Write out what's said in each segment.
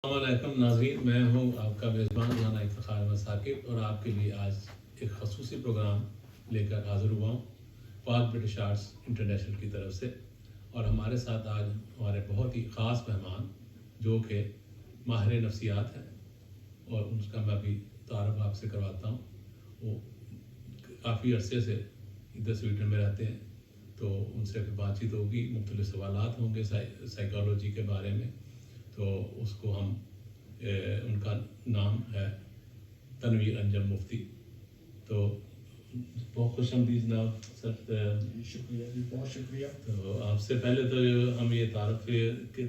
السلام علیکم ناظرین، میں ہوں آپ کا میزبان مولانا افتخار احمد ثاقب اور آپ کے لیے آج ایک خصوصی پروگرام لے کر حاضر ہوا ہوں پاک برٹش آرٹس انٹرنیشنل کی طرف سے۔ اور ہمارے ساتھ آج ہمارے بہت ہی خاص مہمان جو کہ ماہر نفسیات ہیں، اور ان کا میں ابھی تعارف آپ سے کرواتا ہوں۔ وہ کافی عرصے سے ادھر سویڈن میں رہتے ہیں، تو ان سے پھر بات چیت ہوگی، مختلف سوالات ہوں گے سائیکالوجی کے بارے میں۔ تو اس کو ہم ان کا نام ہے تنویر انجم مفتی۔ تو بہت خوش آمدید جناب سر۔ شکریہ جی، بہت شکریہ۔ تو آپ سے پہلے تو ہم یہ تعارف کے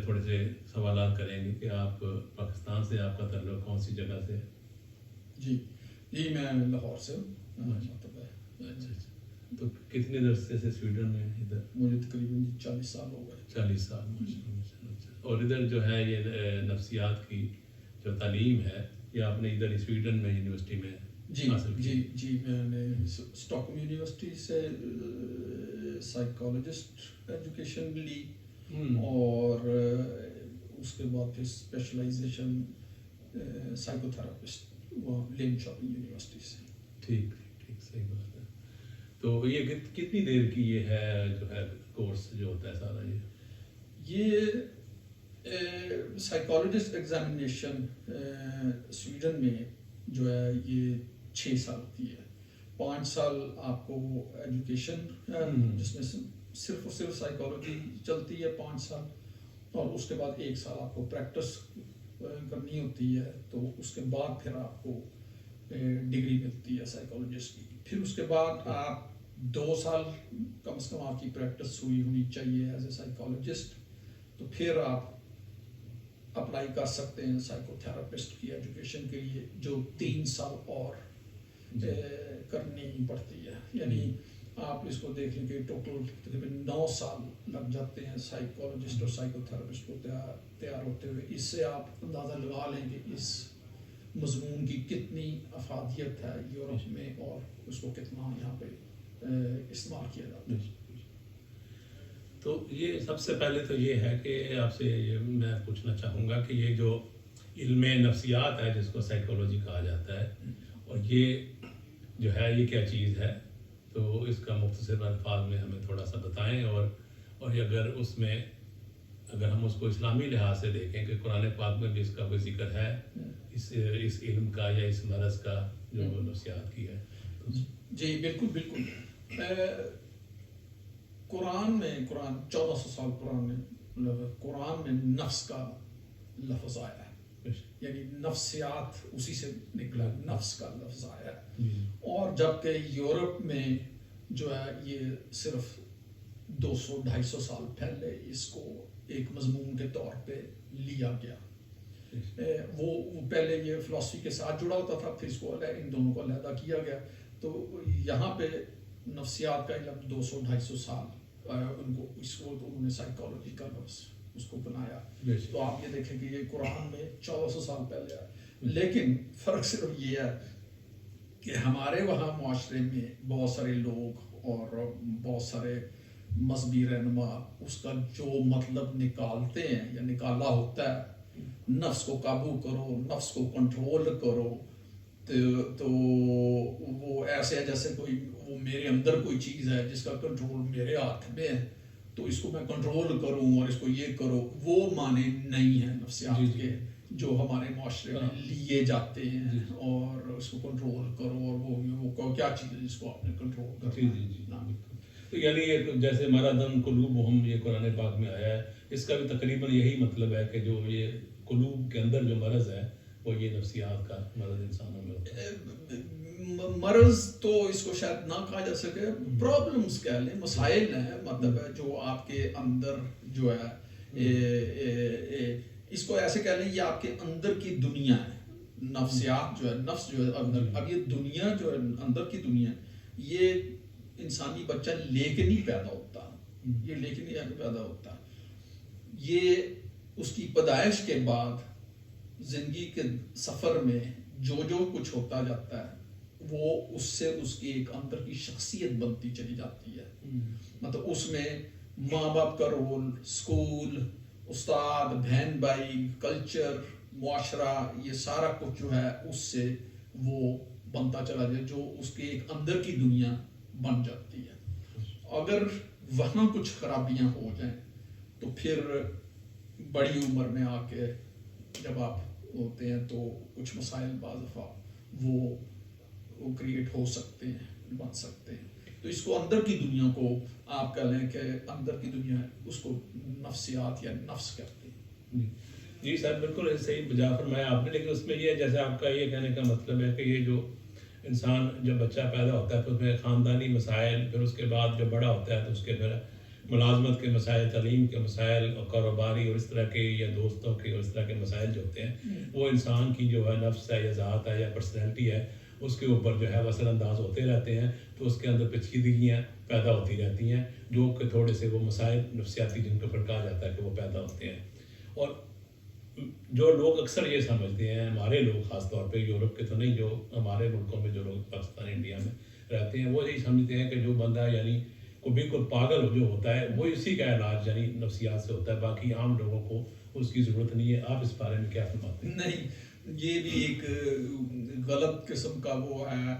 تھوڑے سے سوالات کریں گے کہ آپ پاکستان سے، آپ کا تعلق کون سی جگہ سے؟ جی میں لاہور سے ہوں۔ اچھا، تو کتنے عرصے سے سویڈن میں ادھر؟ مجھے تقریباً 40 سال ہو گئے۔ 40 سال، اور ادھر جو ہے یہ نفسیات کی جو تعلیم ہے یہ آپ نے ادھر سویڈن میں یونیورسٹی میں حاصل کی؟ جی میں نے اسٹاکہولم یونیورسٹی سے سائیکالوجسٹ ایجوکیشن لی، اور اس کے بعد پھر اسپیشلائزیشن سائیکو تھراپسٹ وہ لین شاپنگ یونیورسٹی سے۔ ٹھیک، صحیح بات ہے۔ تو یہ کتنی دیر کی یہ ہے جو ہے کورس جو ہوتا ہے سارا؟ یہ سائیکالوجسٹ ایگزامینیشن سویڈن میں جو ہے یہ 6 سال کی ہے۔ 5 سال آپ کو ایجوکیشن جس میں صرف اور صرف سائیکالوجی چلتی ہے 5 سال، اور اس کے بعد 1 سال آپ کو پریکٹس کرنی ہوتی ہے، تو اس کے بعد پھر آپ کو ڈگری ملتی ہے سائیکالوجسٹ کی۔ پھر اس کے بعد آپ 2 سال کم از کم آپ کی پریکٹس ہوئی ہونی چاہیے ایز اے سائیکالوجسٹ، تو پھر آپ اپلائی کر سکتے ہیں سائیکو تھراپسٹ کی ایجوکیشن کے لیے، جو 3 سال اور کرنی پڑتی ہے۔ یعنی آپ اس کو دیکھ لیں کہ ٹوٹل تقریباً 9 سال لگ جاتے ہیں سائیکالوجسٹ اور سائیکو تھراپسٹ کو تیار ہوتے ہوئے۔ اس سے آپ اندازہ لگا لیں کہ اس مضمون کی کتنی افادیت ہے یورپ میں، اور اس کو کتنا یہاں پہ استعمال کیا جاتا ہے۔ تو یہ سب سے پہلے تو یہ ہے کہ آپ سے میں پوچھنا چاہوں گا کہ یہ جو علم نفسیات ہے جس کو سائیکالوجی کہا جاتا ہے، اور یہ جو ہے یہ کیا چیز ہے؟ تو اس کا مختصر الفاظ میں ہمیں تھوڑا سا بتائیں، اور اگر اس میں اگر ہم اس کو اسلامی لحاظ سے دیکھیں کہ قرآن پاک میں بھی اس کا کوئی ذکر ہے اس علم کا یا اس مرض کا جو نفسیات کی ہے؟ جی بالکل۔ قرآن 1400 سال قرآن میں نفس کا لفظ آیا ہے، یعنی نفسیات اسی سے نکلا، نفس کا لفظ آیا ہے۔ اور جبکہ یورپ میں جو ہے یہ صرف 200-250 سال پہلے اس کو ایک مضمون کے طور پہ لیا گیا۔ وہ پہلے یہ فلسفی کے ساتھ جڑا ہوتا تھا، پھر اس کو ان دونوں کو علیحدہ کیا گیا۔ تو یہاں پہ نفسیات کا علم 200-250 سال انہوں نے سائیکالوجی کا لفظ اس کو بنایا۔ تو آپ یہ دیکھیں کہ یہ قرآن میں 1400 سال پہلے آیا، لیکن فرق صرف یہ ہے کہ ہمارے وہاں معاشرے میں بہت سارے لوگ اور بہت سارے مذہبی رہنما اس کا جو مطلب نکالتے ہیں یا نکالا ہوتا ہے، نفس کو قابو کرو، نفس کو کنٹرول کرو، تو وہ ایسے ہے جیسے وہ میرے اندر کوئی چیز ہے جس کا کنٹرول میرے ہاتھ میں ہے، تو اس کو میں کنٹرول کروں اور اس کو یہ کرو۔ وہ معنی نہیں ہے نفسیات کے جو ہمارے معاشرے میں لیے جاتے ہیں، اور اس کو کنٹرول کرو، اور وہ کیا چیز ہے جس کو آپ نے کنٹرول کرنا۔ تو یعنی جیسے مرض قلوبہم یہ قرآن پاک میں آیا ہے، اس کا بھی تقریباً یہی مطلب ہے کہ جو یہ قلوب کے اندر جو مرض ہے وہ یہ نفسیات کا مرض انسانوں میں ہوتا ہے۔ مرض تو اس کو شاید نہ کہا جا سکے، پرابلمز کہہ لیں، مسائل ہیں، مطلب ہے جو آپ کے اندر جو ہے اس کو ایسے کہہ لیں یہ آپ کے اندر کی دنیا ہے۔ نفسیات جو ہے، نفس جو ہے اندر، اب یہ دنیا جو ہے اندر کی دنیا، یہ انسانی بچہ لے کے نہیں پیدا ہوتا، یہ لے کے نہیں پیدا ہوتا، یہ اس کی پیدائش کے بعد زندگی کے سفر میں جو کچھ ہوتا جاتا ہے وہ اس سے اس کی ایک اندر کی شخصیت بنتی چلی جاتی ہے۔ مطلب اس میں ماں باپ کا رول، اسکول، استاد، بہن بھائی، کلچر، معاشرہ، یہ سارا کچھ جو ہے اس سے وہ بنتا چلا جائے، جو اس کے ایک اندر کی دنیا بن جاتی ہے. اگر وہاں کچھ خرابیاں ہو جائیں تو پھر بڑی عمر میں آ کے جب آپ ہوتے ہیں تو کچھ مسائل بعض دفعہ وہ کریٹ ہو سکتے ہیں، بن سکتے ہیں. تو اس کو اندر کی دنیا کو آپ کہہ لیں کہ اندر کی دنیا ہے، اس کو نفسیات یا نفس کہتے ہیں. جی سر، بالکل صحیح بجا فرمایا آپ نے. لیکن اس میں یہ جیسے آپ کا یہ کہنے کا مطلب ہے کہ یہ جو انسان جب بچہ پیدا ہوتا ہے تو اس میں خاندانی مسائل، پھر اس کے بعد جو بڑا ہوتا ہے تو اس کے پھر ملازمت کے مسائل، تعلیم کے مسائل اور کاروباری اور اس طرح کے یا دوستوں کے اور اس طرح کے مسائل جو ہوتے ہیں وہ انسان کی جو ہے نفس ہے یا ذات ہے یا پرسنالٹی ہے اس کے اوپر جو ہے وہ اثر انداز ہوتے رہتے ہیں. تو اس کے اندر پیچیدگیاں پیدا ہوتی رہتی ہیں جو کہ تھوڑے سے وہ مسائل نفسیاتی جن کے اوپر کہا جاتا ہے کہ وہ پیدا ہوتے ہیں. اور جو لوگ اکثر یہ سمجھتے ہیں، ہمارے لوگ خاص طور پہ یورپ کے تو نہیں، جو ہمارے ملکوں میں جو لوگ پاکستان انڈیا میں رہتے ہیں، وہ یہی سمجھتے ہیں کہ جو بندہ یعنی کو بالکل پاگل جو ہوتا ہے وہ اسی کا علاج یعنی نفسیات سے ہوتا ہے، باقی عام لوگوں کو اس کی ضرورت نہیں ہے. آپ اس بارے میں کیا فرماتے ہیں؟ نہیں، یہ بھی ایک غلط قسم کا وہ ہے.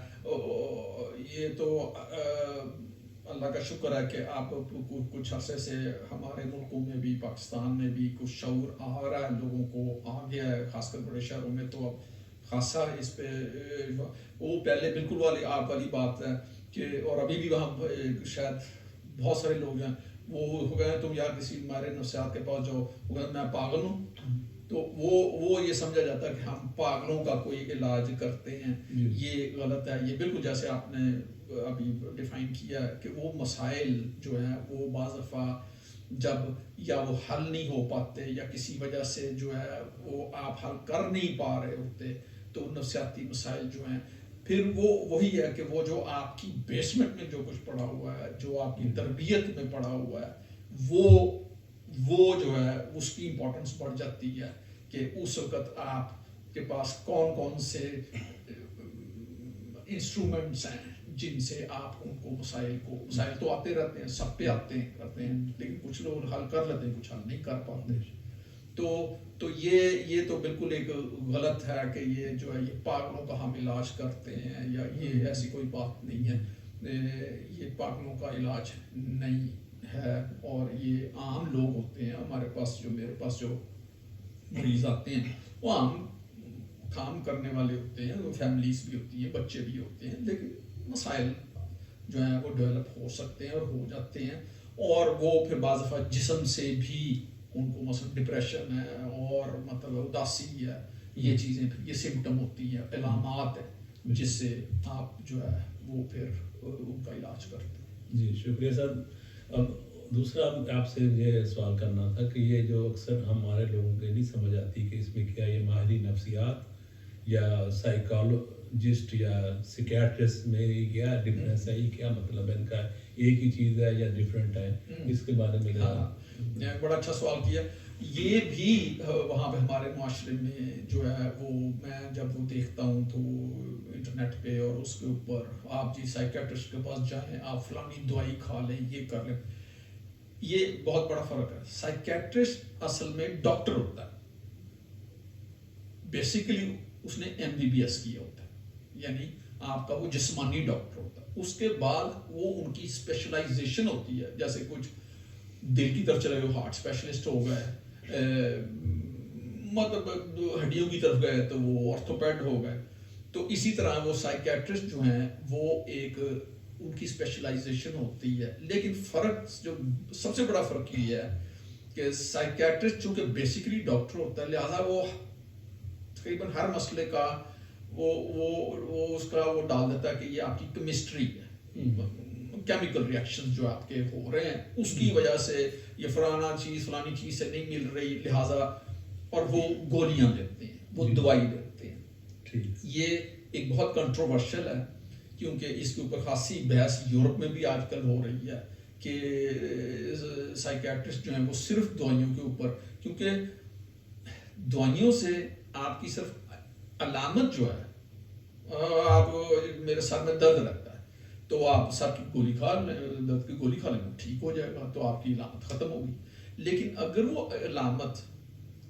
یہ تو اللہ کا شکر ہے کہ آپ کچھ عرصے سے ہمارے ملکوں میں بھی، پاکستان میں بھی کچھ شعور آ رہا ہے، لوگوں کو آ گیا ہے، خاص کر بڑے شہروں میں تو اب خاصا اس پہ وہ پہلے بالکل والی آپ والی بات ہے کہ، اور ابھی بھی وہاں شاید بہت سارے لوگ ہیں وہ ہو گئے ہیں تم یار کسی ہمارے نفسیات کے پاس جاؤ، وہ کہتے میں پاگل ہوں. تو وہ یہ سمجھا جاتا ہے کہ ہم پاگلوں کا کوئی علاج کرتے ہیں. یہ غلط ہے. یہ بالکل جیسے آپ نے ابھی ڈیفائن کیا ہے کہ وہ مسائل جو ہیں وہ بعض دفعہ جب یا وہ حل نہیں ہو پاتے یا کسی وجہ سے جو ہے وہ آپ حل کر نہیں پا رہے ہوتے، تو نفسیاتی مسائل جو ہیں پھر وہ وہی ہے کہ وہ جو آپ کی بیسمنٹ میں جو کچھ پڑا ہوا ہے، جو آپ کی تربیت میں پڑا ہوا ہے، وہ جو ہے اس کی امپورٹنس بڑھ جاتی ہے کہ اس وقت آپ کے پاس کون کون سے انسٹرومنٹس ہیں جن سے آپ ان کو مسائل تو آتے رہتے ہیں، سب پہ آتے ہیں، لیکن کچھ لوگ حل کر لیتے ہیں، کچھ حل نہیں کر پاتے. تو یہ تو بالکل ایک غلط ہے کہ یہ جو ہے یہ پاگلوں کا ہم علاج کرتے ہیں، یا یہ ایسی کوئی بات نہیں ہے. یہ پاگلوں کا علاج نہیں ہے. اور یہ عام لوگ ہوتے ہیں ہمارے پاس، جو میرے پاس جو مریض آتے ہیں وہ عام کام کرنے والے ہوتے ہیں، وہ فیملیز بھی ہوتی ہیں، بچے بھی ہوتے ہیں، لیکن مسائل جو ہیں وہ ڈیولپ ہو سکتے ہیں اور ہو جاتے ہیں. اور وہ پھر بعض دفعہ جسم سے بھی ان کو مثلا ڈپریشن ہے اور مطلب اداسی ہے، یہ چیزیں پھر یہ سمٹم ہوتی ہیں، علامات ہیں جس سے آپ جو ہے وہ پھر ان کا علاج کرتے ہیں. جی شکریہ سر. اب دوسرا آپ سے یہ سوال کرنا تھا کہ یہ جو اکثر ہمارے لوگوں کے نہیں سمجھ آتی کہ اس میں کیا یہ ماہری نفسیات یا سائیکالوجسٹ یا سیکیٹرسٹ میں کیا ڈفرینس ہے، یہ کیا مطلب ہے ان کا، ایک ہی چیز ہے یا ڈفرینٹ ہے؟ اس کے بارے میں بڑا اچھا سوال کیا. یہ بھی وہاں پہ ہمارے معاشرے میں جو ہے وہ میں جب وہ دیکھتا ہوں تو انٹرنیٹ پہ اور اس کے اوپر آپ جی سائیکیٹرسٹ کے پاس جائیں، آپ فلانی دوائی کھا لیں، یہ کر لیں. یہ بہت بڑا فرق ہے. سائیکیٹرسٹ اصل میں ڈاکٹر ہوتا ہے، بیسیکلی اس نے MBBS کیا ہوتا ہے، یعنی آپ کا وہ جسمانی ڈاکٹر ہوتا ہے. اس کے بعد وہ ان کی اسپیشلائزیشن ہوتی ہے، جیسے کچھ دل کی طرف چلے گئے ہارٹ اسپیشلسٹ ہو گئے، مطلب ہڈیوں کی طرف گئے تو وہ آرتھوپیڈ ہو گئے. تو اسی طرح وہ سائیکیٹرسٹ جو ہیں وہ ایک ان کی اسپیشلائزیشن ہوتی ہے. لیکن فرق جو سب سے بڑا فرق یہ ہے کہ سائیکیٹرسٹ چونکہ بیسیکلی ڈاکٹر ہوتا ہے، لہٰذا وہ تقریباً ہر مسئلے کا وہ اس کا وہ ڈال دیتا ہے کہ یہ آپ کی کیمسٹری ہے، کیمیکل ریئیکشن جو آپ کے ہو رہے ہیں اس کی وجہ سے یہ فلانی چیز سے نہیں مل رہی، لہٰذا اور وہ گولیاں دیتے ہیں، وہ دوائی دیتے ہیں. یہ ایک بہت کنٹروورشل ہے کیونکہ اس کے اوپر خاصی بحث یورپ میں بھی آج کل ہو رہی ہے کہ سائیکیٹرسٹ جو ہیں وہ صرف دوائیوں کے اوپر، کیونکہ دوائیوں سے آپ کی صرف علامت جو ہے، آپ میرے سر میں درد لگتا ہے تو آپ سر کی گولی کھا لیں، درد کی گولی کھا لیں ٹھیک ہو جائے گا، تو آپ کی علامت ختم ہوگی. لیکن اگر وہ علامت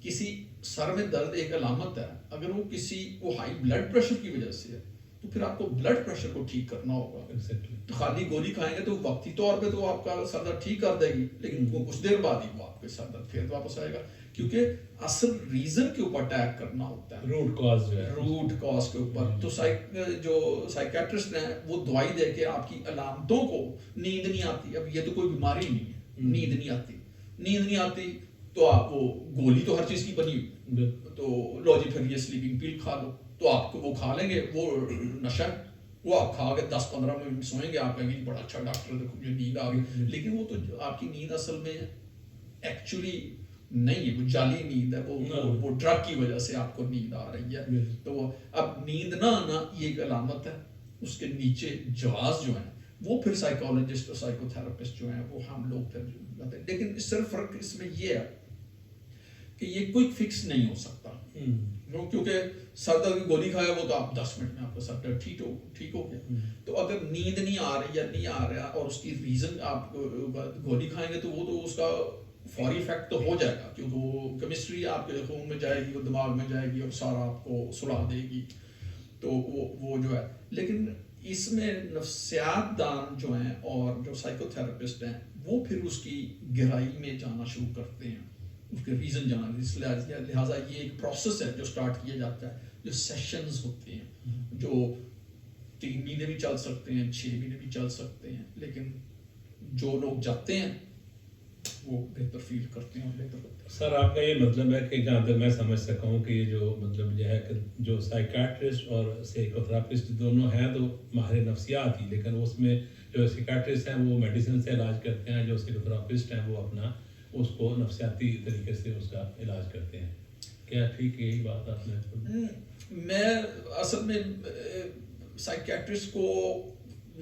کسی سر میں درد ایک علامت ہے، اگر وہ کسی کو ہائی بلڈ پریشر کی وجہ سے ہے تو پھر آپ کو بلڈ پریشر کو ٹھیک کرنا ہوگا. تو خالی گولی کھائیں گے تو وقتی طور پہ تو آپ کا سر درد ٹھیک کر دے گی، لیکن وہ کچھ دیر بعد ہی وہ آپ کے سر درد پھر واپس آئے گا، کیونکہ اصل ریزن کے اوپر اٹیک کرنا ہوتا ہے، روٹ کاز جو ہے، روٹ کاز کے اوپر. تو جو سائیکیٹرسٹ ہیں وہ دوائی دے کے آپ کی علامتوں کو، نیند نہیں آتی، اب یہ تو کوئی بیماری نہیں ہے، نیند نہیں آتی تو آپ وہ گولی تو ہر چیز کی بنی ہوئی، تو لو جی پھر یہ سلیپنگ پل کھا لو، تو آپ کو وہ کھا لیں گے، وہ نشہ وہ آپ کھا کے 10-15 منٹ سوئیں گے، آپ کہیں گے بڑا اچھا ڈاکٹر دیکھو مجھے نیند آ گئی، لیکن وہ تو آپ کی نیند اصل میں ایکچولی نہیں ہے، وہ جعلی نیند ہے، وہ ڈرگ کی وجہ سے آپ کو نیند آ رہی ہے. تو اب نیند نہ آنا یہ ایک علامت ہے. اس کے نیچے جواز جو ہیں وہ پھر سائیکالوجسٹ اور سائیکو تھراپسٹ جو ہیں وہ ہم لوگ پھر بتائیں. لیکن صرف فرق اس میں یہ ہے کہ یہ کوئی فکس نہیں ہو سکتا، کیونکہ سر درد کی گولی کھایا وہ تو آپ 10 منٹ میں آپ کا سر درد ٹھیک ہو گیا. تو اگر نیند نہیں آ رہی یا نہیں آ رہا اور اس کی ریزن آپ گولی کھائیں گے تو وہ تو اس کا فوری افیکٹ تو ہو جائے گا، کیونکہ وہ کیمسٹری آپ کے خون میں جائے گی، وہ دماغ میں جائے گی اور سارا آپ کو سلا دے گی، تو وہ جو ہے. لیکن اس میں نفسیات دان جو ہیں اور جو سائیکو تھراپسٹ ہیں وہ پھر اس کی گہرائی میں جانا شروع کرتے ہیں، اس کے ریزن جانا. اس لہٰذا یہ ایک پروسیس ہے جو سٹارٹ کیا جاتا ہے، جو سیشنز ہوتے ہیں جو 3 مہینے بھی چل سکتے ہیں، 6 مہینے بھی چل سکتے ہیں. لیکن جو لوگ جاتے ہیں وہ بہتر فیل کرتے ہیں اور بہتر ہوتے ہیں. سر آپ کا یہ مطلب ہے کہ جہاں تک میں سمجھ سکا ہوں کہ یہ جو مطلب یہ ہے کہ جو سائیکیٹرسٹ اور سائیکو تھراپسٹ دونوں ہیں تو ماہر نفسیات ہی، لیکن اس میں جو سائیکیٹرسٹ ہیں وہ میڈیسن سے علاج کرتے ہیں، جو سائیکو تھراپسٹ ہیں وہ اپنا اس کو نفسیاتی طریقے سے اس کا علاج کرتے ہیں. کیا ٹھیک یہی بات آپ نے؟ میں اصل میں سائیکیٹرسٹ کو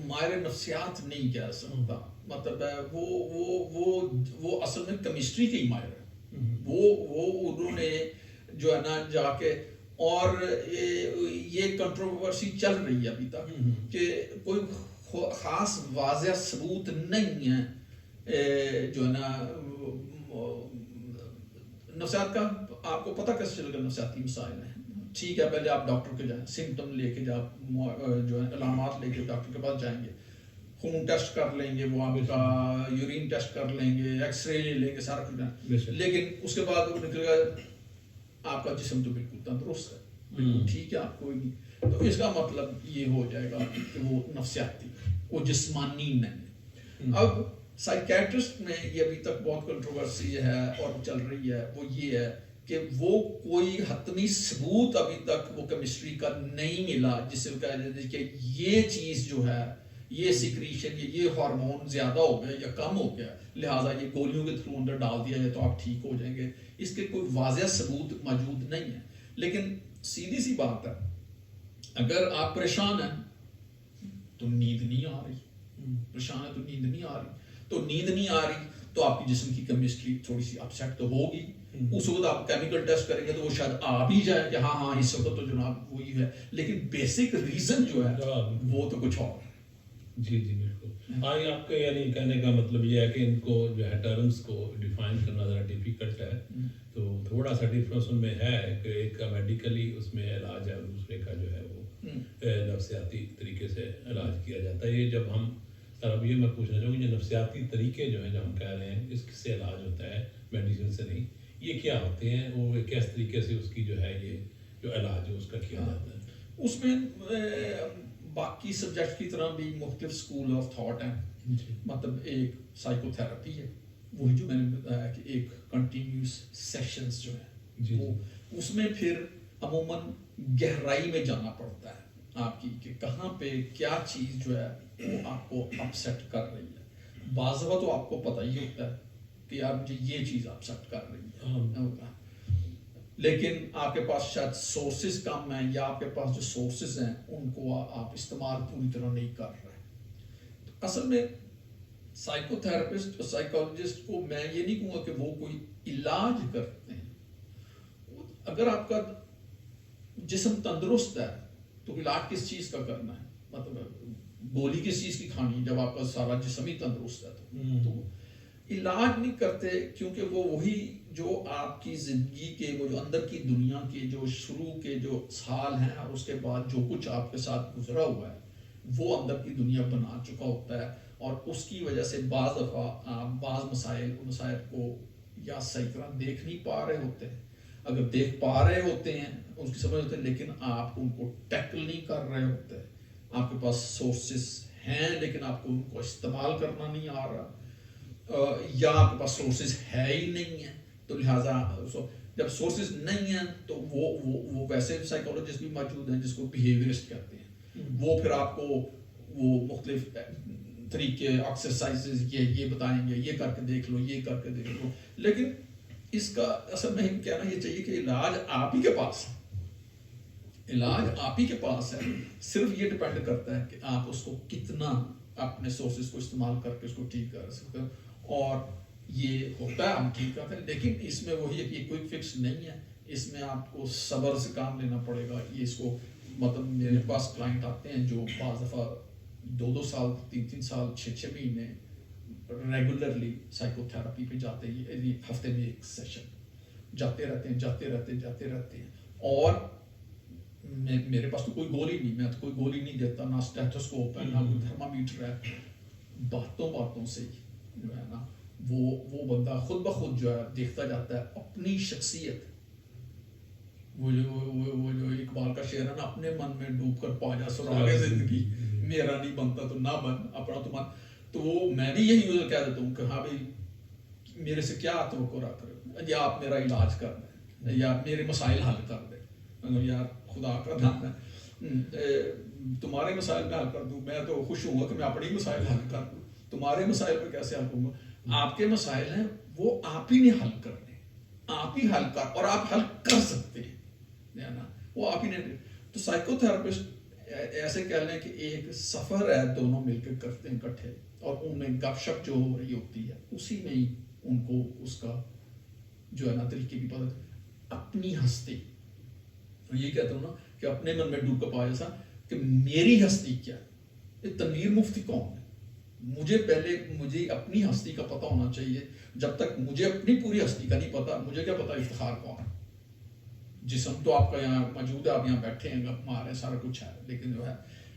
ماہر نفسیات نہیں کہہ سکتا، مطلب ہے وہ اصل میں کیمسٹری کے ہی ماہر ہے. وہ انہوں نے جو ہے نا جا کے، اور یہ کنٹروورسی چل رہی ہے ابھی تک کہ کوئی خاص واضح ثبوت نہیں ہے جو ہے نا نفسیات کا. آپ کو پتہ کیسے چلے گا نفسیاتی مسائل ہیں؟ ٹھیک ہے، پہلے آپ ڈاکٹر کے جائیں، سمپٹم لے کے جو ہے علامات لے کے ڈاکٹر کے پاس جائیں گے، خون ٹیسٹ کر لیں گے، وہ آپ کا یورین ٹیسٹ کر لیں گے، ایکس رے لے لیں گے، سارا کچھ. لیکن اس کے بعد وہ نکلے گا آپ کا جسم تو بالکل تندرست ہے، بالکل ٹھیک ہے، آپ کوئی نہیں. تو اس کا مطلب یہ ہو جائے گا کہ وہ نفسیاتی، وہ جسمانی نہیں ہے. اب سائیکیٹرسٹ میں یہ ابھی تک بہت کنٹروورسی ہے اور چل رہی ہے، وہ یہ ہے کہ وہ کوئی حتمی ثبوت ابھی تک وہ کیمسٹری کا نہیں ملا جس سے کہا جاتا کہ یہ چیز جو ہے، یہ سیکریشن، یہ ہارمون زیادہ ہو گیا یا کم ہو گیا، لہٰذا یہ گولیوں کے تھرو اندر ڈال دیا جائے تو آپ ٹھیک ہو جائیں گے. اس کے کوئی واضح ثبوت موجود نہیں ہے. لیکن سیدھی سی بات ہے، اگر آپ پریشان ہیں تو نیند نہیں آ رہی، پریشان ہے تو نیند نہیں آ رہی، تو نیند نہیں آ رہی تو آپ کی جسم کی کیمسٹری تھوڑی سی اپسیٹ تو ہوگی. اس وقت آپ کیمیکل ٹیسٹ کریں گے تو وہ شاید آ بھی جائے کہ ہاں اس وقت تو جناب وہی ہے، لیکن بیسک ریزن جو ہے وہ تو کچھ اور. جی بالکل. ہاں، یہ آپ کے یعنی کہنے کا مطلب یہ ہے کہ ان کو جو ہے ٹرمز کو ڈیفائن کرنا ذرا ڈیفیکلٹ ہے، تو تھوڑا سا ڈفرینس ان میں ہے کہ ایک کا میڈیکلی اس میں علاج ہے اور دوسرے کا جو ہے وہ نفسیاتی طریقے سے علاج کیا جاتا ہے. یہ جب ہم سر اب یہ میں پوچھنا چاہوں گی، جو نفسیاتی طریقے جو ہیں جو ہم کہہ رہے ہیں اس سے علاج ہوتا ہے میڈیسن سے نہیں، یہ کیا ہوتے ہیں، وہ کس طریقے سے اس کی جو ہے یہ جو علاج ہے اس کا کیا جاتا ہے؟ اس میں باقی سبجیکٹ کی طرح بھی مختلف اسکول آف تھاٹ ہیں. مطلب ایک سائیکو تھراپی ہے، وہی جو میں نے بتایا کہ ایک کنٹینیوس سیشنز جو ہیں وہ اس میں پھر عموماً گہرائی میں جانا پڑتا ہے آپ کی کہ کہاں پہ کیا چیز جو ہے وہ آپ کو اپسیٹ کر رہی ہے. بعض دفعہ تو آپ کو پتہ ہی ہوتا ہے کہ یار مجھے یہ چیز اپسیٹ کر رہی ہے، لیکن آپ کے پاس شاید سورسز کم ہیں یا آپ کے پاس جو سورسز ہیں ان کو آپ استعمال پوری طرح نہیں کر رہے. تو اصل میں سائیکو تھراپسٹ اور سائیکالوجسٹ کو میں یہ نہیں کہوں گا کہ وہ کوئی علاج کرتے ہیں. اگر آپ کا جسم تندرست ہے تو علاج کس چیز کا کرنا ہے؟ مطلب گولی کس چیز کی کھانی جب آپ کا سارا جسم ہی تندرست ہے؟ تو علاج نہیں کرتے کیونکہ وہ وہی جو آپ کی زندگی کے وہ جو اندر کی دنیا کے جو شروع کے جو سال ہیں اور اس کے بعد جو کچھ آپ کے ساتھ گزرا ہوا ہے وہ اندر کی دنیا بنا چکا ہوتا ہے، اور اس کی وجہ سے بعض دفعہ آپ بعض مسائل کو یا صحیح طرح دیکھ نہیں پا رہے ہوتے ہیں، اگر دیکھ پا رہے ہوتے ہیں اس کی سمجھ ہوتے ہیں لیکن آپ ان کو ٹیکل نہیں کر رہے ہوتے، آپ کے پاس سورسز ہیں لیکن آپ کو ان کو استعمال کرنا نہیں آ رہا، یا آپ کے پاس سورسز ہے ہی نہیں ہیں، تو لہٰذا جب سورسز نہیں ہیں تو وہ ویسے سائیکولوجسٹ بھی موجود ہیں جس کو بیہیویئرسٹ کہتے ہیں، وہ پھر آپ کو وہ مختلف طریقے ایکسرسائزز یہ بتائیں گے، یہ کر کے دیکھ لو، یہ کر کے دیکھ لو، لیکن اس کا اصل میں کہنا یہ چاہیے کہ علاج آپ ہی کے پاس ہے، علاج آپ ہی کے پاس ہے، صرف یہ ڈپینڈ کرتا ہے کہ آپ اس کو کتنا اپنے سورسز کو استعمال کر کے اس کو ٹھیک کر سکتے ہیں، اور یہ ہوتا ہے ہم ٹھیک کرتے ہیں، لیکن اس میں وہی ہے کہ یہ کوئی فکس نہیں ہے، اس میں آپ کو صبر سے کام لینا پڑے گا، یہ اس کو مطلب میرے پاس کلائنٹ آتے ہیں جو بعض دفعہ 2 سال 3 سال 6 مہینے ریگولرلی سائیکو تھراپی پہ جاتے ہیں، ہفتے میں ایک سیشن جاتے رہتے ہیں، اور میرے پاس تو کوئی گولی نہیں، میں تو کوئی گولی نہیں دیتا، نہ اسٹیتھوسکوپ ہے، نہ کوئی تھرمامیٹر ہے، باتوں سے جو ہے نا وہ بندہ خود بخود جو ہے دیکھتا جاتا ہے اپنی شخصیت، وہ جو اقبال کا شعر ہے نا، اپنے من میں ڈوب کر پا جا سراغ زندگی، میرا نہیں بنتا تو نہ بن، اپنا تو من، تو وہ میں بھی یہی کہہ دیتا ہوں کہ ہاں بھائی میرے سے کیا توقع رکھ رہے ہو، یا آپ میرا علاج کر دیں یا میرے مسائل حل کر دیں، یار خدا کا نام ہے تمہارے مسائل میں حل کر دوں، میں تو خوش ہوں گا کہ میں اپنی مسائل حل کر دوں، تمہارے مسائل پہ کیسے حل کروں گا، آپ کے مسائل ہیں وہ آپ ہی نے حل کرنے، آپ ہی حل کر، اور آپ حل کر سکتے ہیں نا، وہ آپ ہی نے، تو سائیکو تھراپسٹ ایسے کہہ لیں کہ ایک سفر ہے، دونوں مل کے کرتے ہیں اکٹھے، اور ان میں گپ شپ جو ہو رہی ہوتی ہے اسی میں ہی ان کو اس کا جو ہے نا طریقے کی پتہ، اپنی ہستی، یہ کہتا ہوں نا کہ اپنے من میں ڈوب کر پایا جیسا کہ میری ہستی کیا ہے، یہ تنویر مفتی کون ہے، مجھے اپنی ہستی کا پتہ ہونا چاہیے، جب تک مجھے اپنی پوری ہستی کا نہیں پتا مجھے کیا پتا افتخار کون ہے، جسم تو آپ کا یہاں موجود ہے، آپ یہاں بیٹھے ہیں، گپ مار رہے ہیں، سارا کچھ ہے،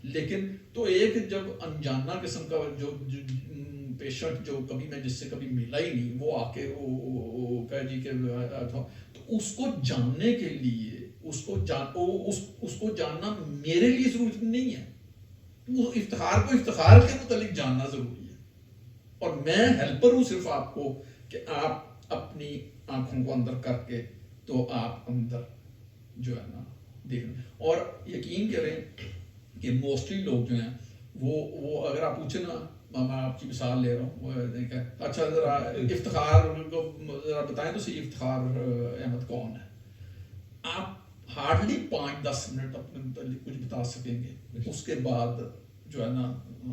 لیکن تو ایک جب انجاننا قسم کا جو پیشنٹ جو کبھی میں جس سے کبھی ملا ہی نہیں، وہ آ کے کہہ جی کہ تو اس کو جاننے کے لیے اس کو جاننا میرے لیے ضروری نہیں ہے، وہ افتخار کو افتخار کے متعلق جاننا ضروری ہے، اور میں ہیلپر ہوں صرف آپ کو کہ آپ اپنی آنکھوں کو اندر کر کے تو آپ اندر جو ہے نا دیکھنا، اور یقین کریں کہ موسٹلی لوگ جو ہیں وہ اگر آپ پوچھیں نا، میں آپ کی مثال لے رہا ہوں، اچھا ذرا افتخار کو ذرا بتائیں تو صحیح افتخار احمد کون ہے، آپ ہارڈلی 5-10 منٹ اپنے متعلق کچھ بتا سکیں گے، اس کے بعد جو ہے نا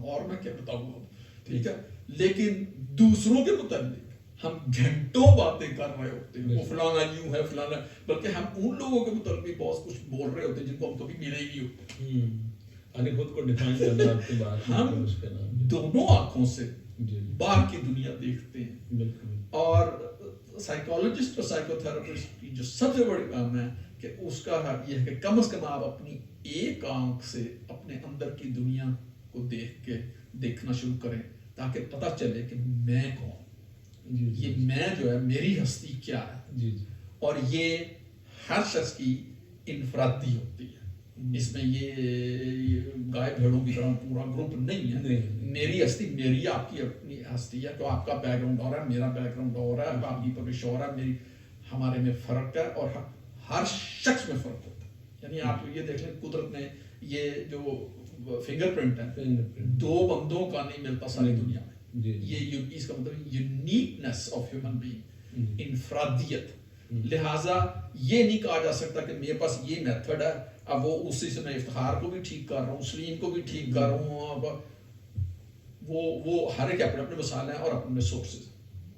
اور میں کیا بتاؤں گا، ٹھیک ہے، لیکن دوسروں کے متعلق ہم گھنٹوں باتیں کر رہے ہوتے ہیں، وہ فلانا یوں ہے فلانا، بلکہ ہم ان لوگوں کے متعلق بھی بہت کچھ بول رہے ہوتے ہیں جن کو ہم کبھی ملے ہی نہیں ہوتے، یعنی خود کو ڈیفائن کرنا آپ کی بات، ہم دونوں آنکھوں سے باہر کی دنیا دیکھتے ہیں، اور سائیکولوجسٹ اور سائیکو تھراپسٹ کی جو سب سے بڑی کام ہے کہ اس کا حق یہ ہے کہ کم از کم آپ اپنی ایک آنکھ سے اپنے اندر کی دنیا کو دیکھنا شروع کریں، تاکہ پتہ چلے کہ میں کون، یہ میں جو ہے میری ہستی کیا ہے، اور یہ ہر شخص کی انفرادی ہوتی ہے، اس میں یہ گائے بھیڑوں کی طرح پورا گروپ نہیں ہے، میری ہستی میری آپ کی اپنی ہستی ہے، تو آپ کا بیک گراؤنڈ اور ہے، میرا بیک گراؤنڈ اور ہے، آپ کی پرورش اور ہے، ہمارے میں فرق ہے، اور ہر شخص میں فرق ہوتا ہے، یعنی آپ یہ دیکھ لیں قدرت نے یہ جو فنگر پرنٹ ہے 2 بندوں کا نہیں ملتا ساری دنیا میں، یہ اس کا مطلب یونیکنیس آف ہیومن بینگ، انفرادیت، لہٰذا یہ نہیں کہا جا سکتا کہ میرے پاس یہ میتھڈ ہے، اب وہ اسی سے میں افتخار کو بھی ٹھیک کر رہا ہوں، سلیم کو بھی ٹھیک کر رہا ہوں، وہ ہر ایک اپنے اپنے مسائل ہیں اور اپنے سورسز،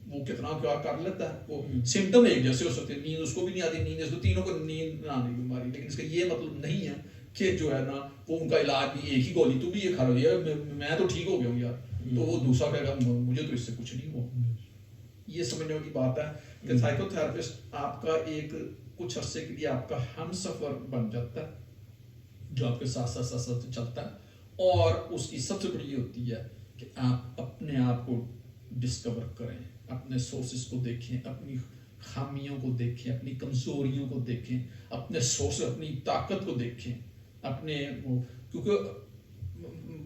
وہ کتنا کیا کر لیتا ہے، وہ سمٹم ایک جیسے ہو سکتے ہیں، نیند اس کو بھی نہیں آتی، نیند اس کو تینوں کو نیند نہ آنے کی بیماری، لیکن اس کا یہ مطلب نہیں ہے کہ جو ہے نا وہ ان کا علاج بھی ایک ہی گولی، تو بھی یہ کھا رہی ہے، میں تو ٹھیک ہو گیا ہوں یار، تو وہ دوسرا کہے گا مجھے تو اس سے کچھ نہیں ہوا، یہ سمجھنے کی بات ہے کہ سائیکو تھراپسٹ آپ کا ایک کچھ عرصے کے لیے آپ کا ہم سفر بن جاتا ہے جو آپ کے ساتھ ساتھ ساتھ چلتا ہے، اور اس کی سب سے بڑی یہ ہوتی ہے کہ آپ اپنے آپ کو ڈسکور کریں، اپنے سورسز کو دیکھیں، اپنی خامیوں کو دیکھیں، اپنی کمزوریوں کو دیکھیں، اپنے سورس اپنی طاقت کو دیکھیں، اپنے کیونکہ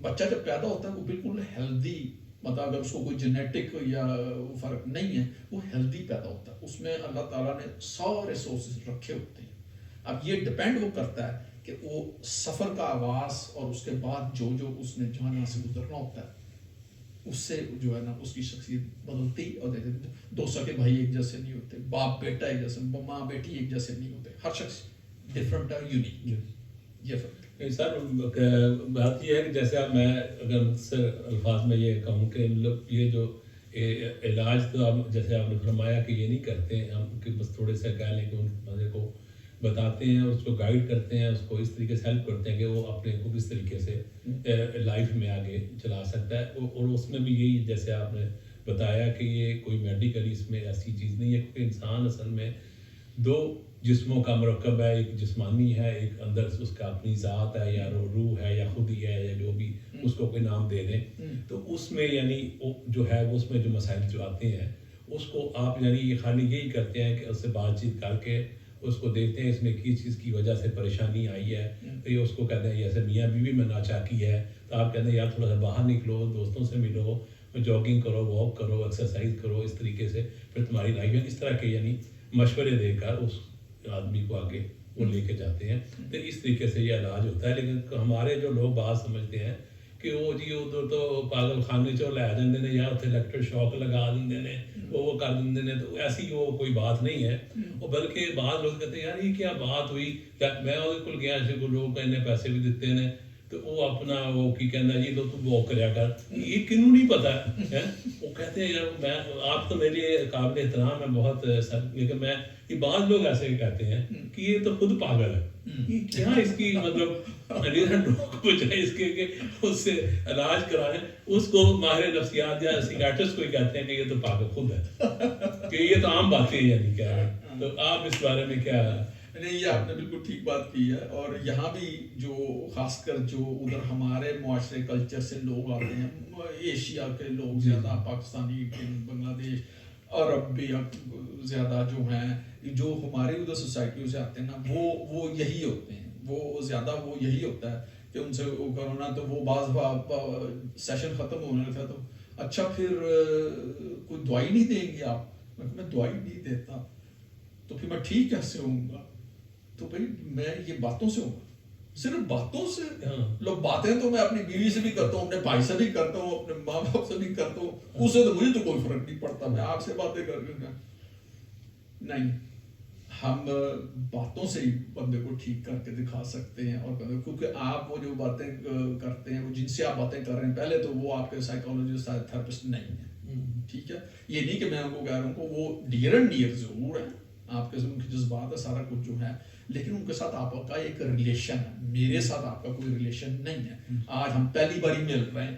بچہ جب پیدا ہوتا ہے وہ بالکل ہیلدی، مطلب اگر اس کو کوئی جینیٹک یا فرق نہیں ہے، وہ ہیلدی پیدا ہوتا ہے، اس میں اللہ تعالیٰ نے سارے سورسز رکھے ہوتے ہیں۔ اب یہ ڈپینڈ وہ کرتا ہے کہ وہ سفر کا آغاز اور اس کے بعد جو اس نے جہاں سے گزرنا ہوتا ہے اس سے جو ہے نا اس کی شخصیت بدلتی، اور دو سکے بھائی ایک جیسے نہیں ہوتے، باپ بیٹا ایک جیسے، ماں بیٹی ایک جیسے نہیں ہوتے، ہر شخص ڈفرینٹ ہے، یونیک، یہ فرق۔ سر بات یہ ہے کہ جیسے اب میں اگر مختصر الفاظ میں یہ کہوں کہ مطلب یہ جو علاج تو آپ جیسے آپ نے فرمایا کہ یہ نہیں کرتے ہیں ہم، کہ بس تھوڑے سے کہہ لیں کہ ان بندے کو بتاتے ہیں، اس کو گائیڈ کرتے ہیں، اس کو اس طریقے سے ہیلپ کرتے ہیں کہ وہ اپنے کو کس طریقے سے لائف میں آگے چلا سکتا ہے، اور اس میں بھی یہی جیسے آپ نے بتایا کہ یہ کوئی میڈیکلی اس میں ایسی چیز نہیں ہے، کیونکہ انسان اصل میں دو جسموں کا مرکب ہے، ایک جسمانی ہے، ایک اندر اس کا اپنی ذات ہے یا روح ہے یا خودی ہے یا جو بھی اس کو کوئی نام دے دیں، تو اس میں یعنی جو ہے اس میں جو مسائل جو آتے ہیں اس کو آپ یعنی یہ خالی یہی کرتے ہیں کہ اس سے بات چیت کر کے اس کو دیکھتے ہیں اس میں کس چیز کی وجہ سے پریشانی آئی ہے، تو یہ اس کو کہتے ہیں جیسے میاں بیوی میں ناچاکی ہے تو آپ کہتے ہیں یار تھوڑا سا باہر نکلو، دوستوں سے ملو، جاگنگ کرو، واک کرو، ایکسرسائز کرو، اس طریقے سے پھر تمہاری لائف میں اس طرح کے یعنی مشورے دے کر اس آدمی کو آگے وہ لے کے جاتے ہیں، تو اس طریقے سے یہ علاج ہوتا ہے۔ لیکن ہمارے جو لوگ بات سمجھتے ہیں کہ وہ جی ادھر تو پاگل خانے چ لے جاندے نے یا اتنے الیکٹرک شاک لگا دیندے نے، وہ کر دیندے نے، تو ایسی وہ کوئی بات نہیں ہے، وہ بلکہ بعض لوگ کہتے ہیں یار یہ کیا بات ہوئی، میں وہ کول گیا ایسے کو لوگ اننے پیسے بھی دیتے ہیں تو وہ اپنا وہ کی کہنا جی تو واک کریا کر، یہ کنوں نہیں پتا ہے، وہ کہتے ہیں یار میں آپ تو میرے قابل احترام ہے بہت سر، لیکن میں یہ بعض لوگ ایسے کہتے ہیں کہ یہ تو خود پاگل ہے، یہ کیا اس کی مطلب بجائے اس کے کہ اس سے علاج کرائیں، اس کو ماہر نفسیات یا سائیکیٹرسٹ کو کہتے ہیں کہ یہ تو پاگل خود ہے، کہ یہ تو عام باتیں یعنی کہہ رہے ہیں، تو آپ اس بارے میں کیا؟ نہیں، یہ آپ نے بالکل ٹھیک بات کی ہے، اور یہاں بھی جو خاص کر جو ادھر ہمارے معاشرے کلچر سے لوگ آتے ہیں، ایشیا کے لوگ زیادہ، پاکستانی، بنگلہ دیش، عرب بھی زیادہ جو ہیں، جو ہمارے ادھر سوسائٹیوں سے آتے ہیں نا، وہ یہی ہوتے ہیں، وہ زیادہ وہ یہی ہوتا ہے کہ ان سے وہ کرو نا تو وہ بعض سیشن ختم ہونے لگتا تو اچھا پھر کوئی دوائی نہیں دیں گے آپ؟ میں دوائی نہیں دیتا تو پھر میں ٹھیک کیسے ہوں گا؟ تو بھائی میں یہ باتوں سے ہوں گا، صرف باتوں سے؟ لوگ باتیں تو میں اپنی بیوی سے بھی کرتا ہوں، اپنے بھائی سے بھی کرتا ہوں، اپنے ماں باپ سے بھی کرتا ہوں، اس سے تو مجھے تو کوئی فرق نہیں پڑتا، میں آپ سے باتیں کر کے نہیں، ہم باتوں سے ہی بندے کو ٹھیک کر کے دکھا سکتے ہیں، اور کیونکہ آپ وہ جو باتیں کرتے ہیں، وہ جن سے آپ باتیں کر رہے ہیں پہلے تو وہ آپ کے سائیکالوجسٹ تھراپسٹ نہیں ہیں، ٹھیک ہے، یہ نہیں کہ میں ان کو کہہ رہا ہوں کہ وہ ڈیئر اینڈ ڈیئر ضرور ہیں، آپ کے ان کے جذبات ہے سارا کچھ جو ہے، لیکن ان کے ساتھ آپ کا ایک ریلیشن ہے، میرے ساتھ آپ کا کوئی ریلیشن نہیں ہے، آج ہم پہلی بار ہی مل رہے ہیں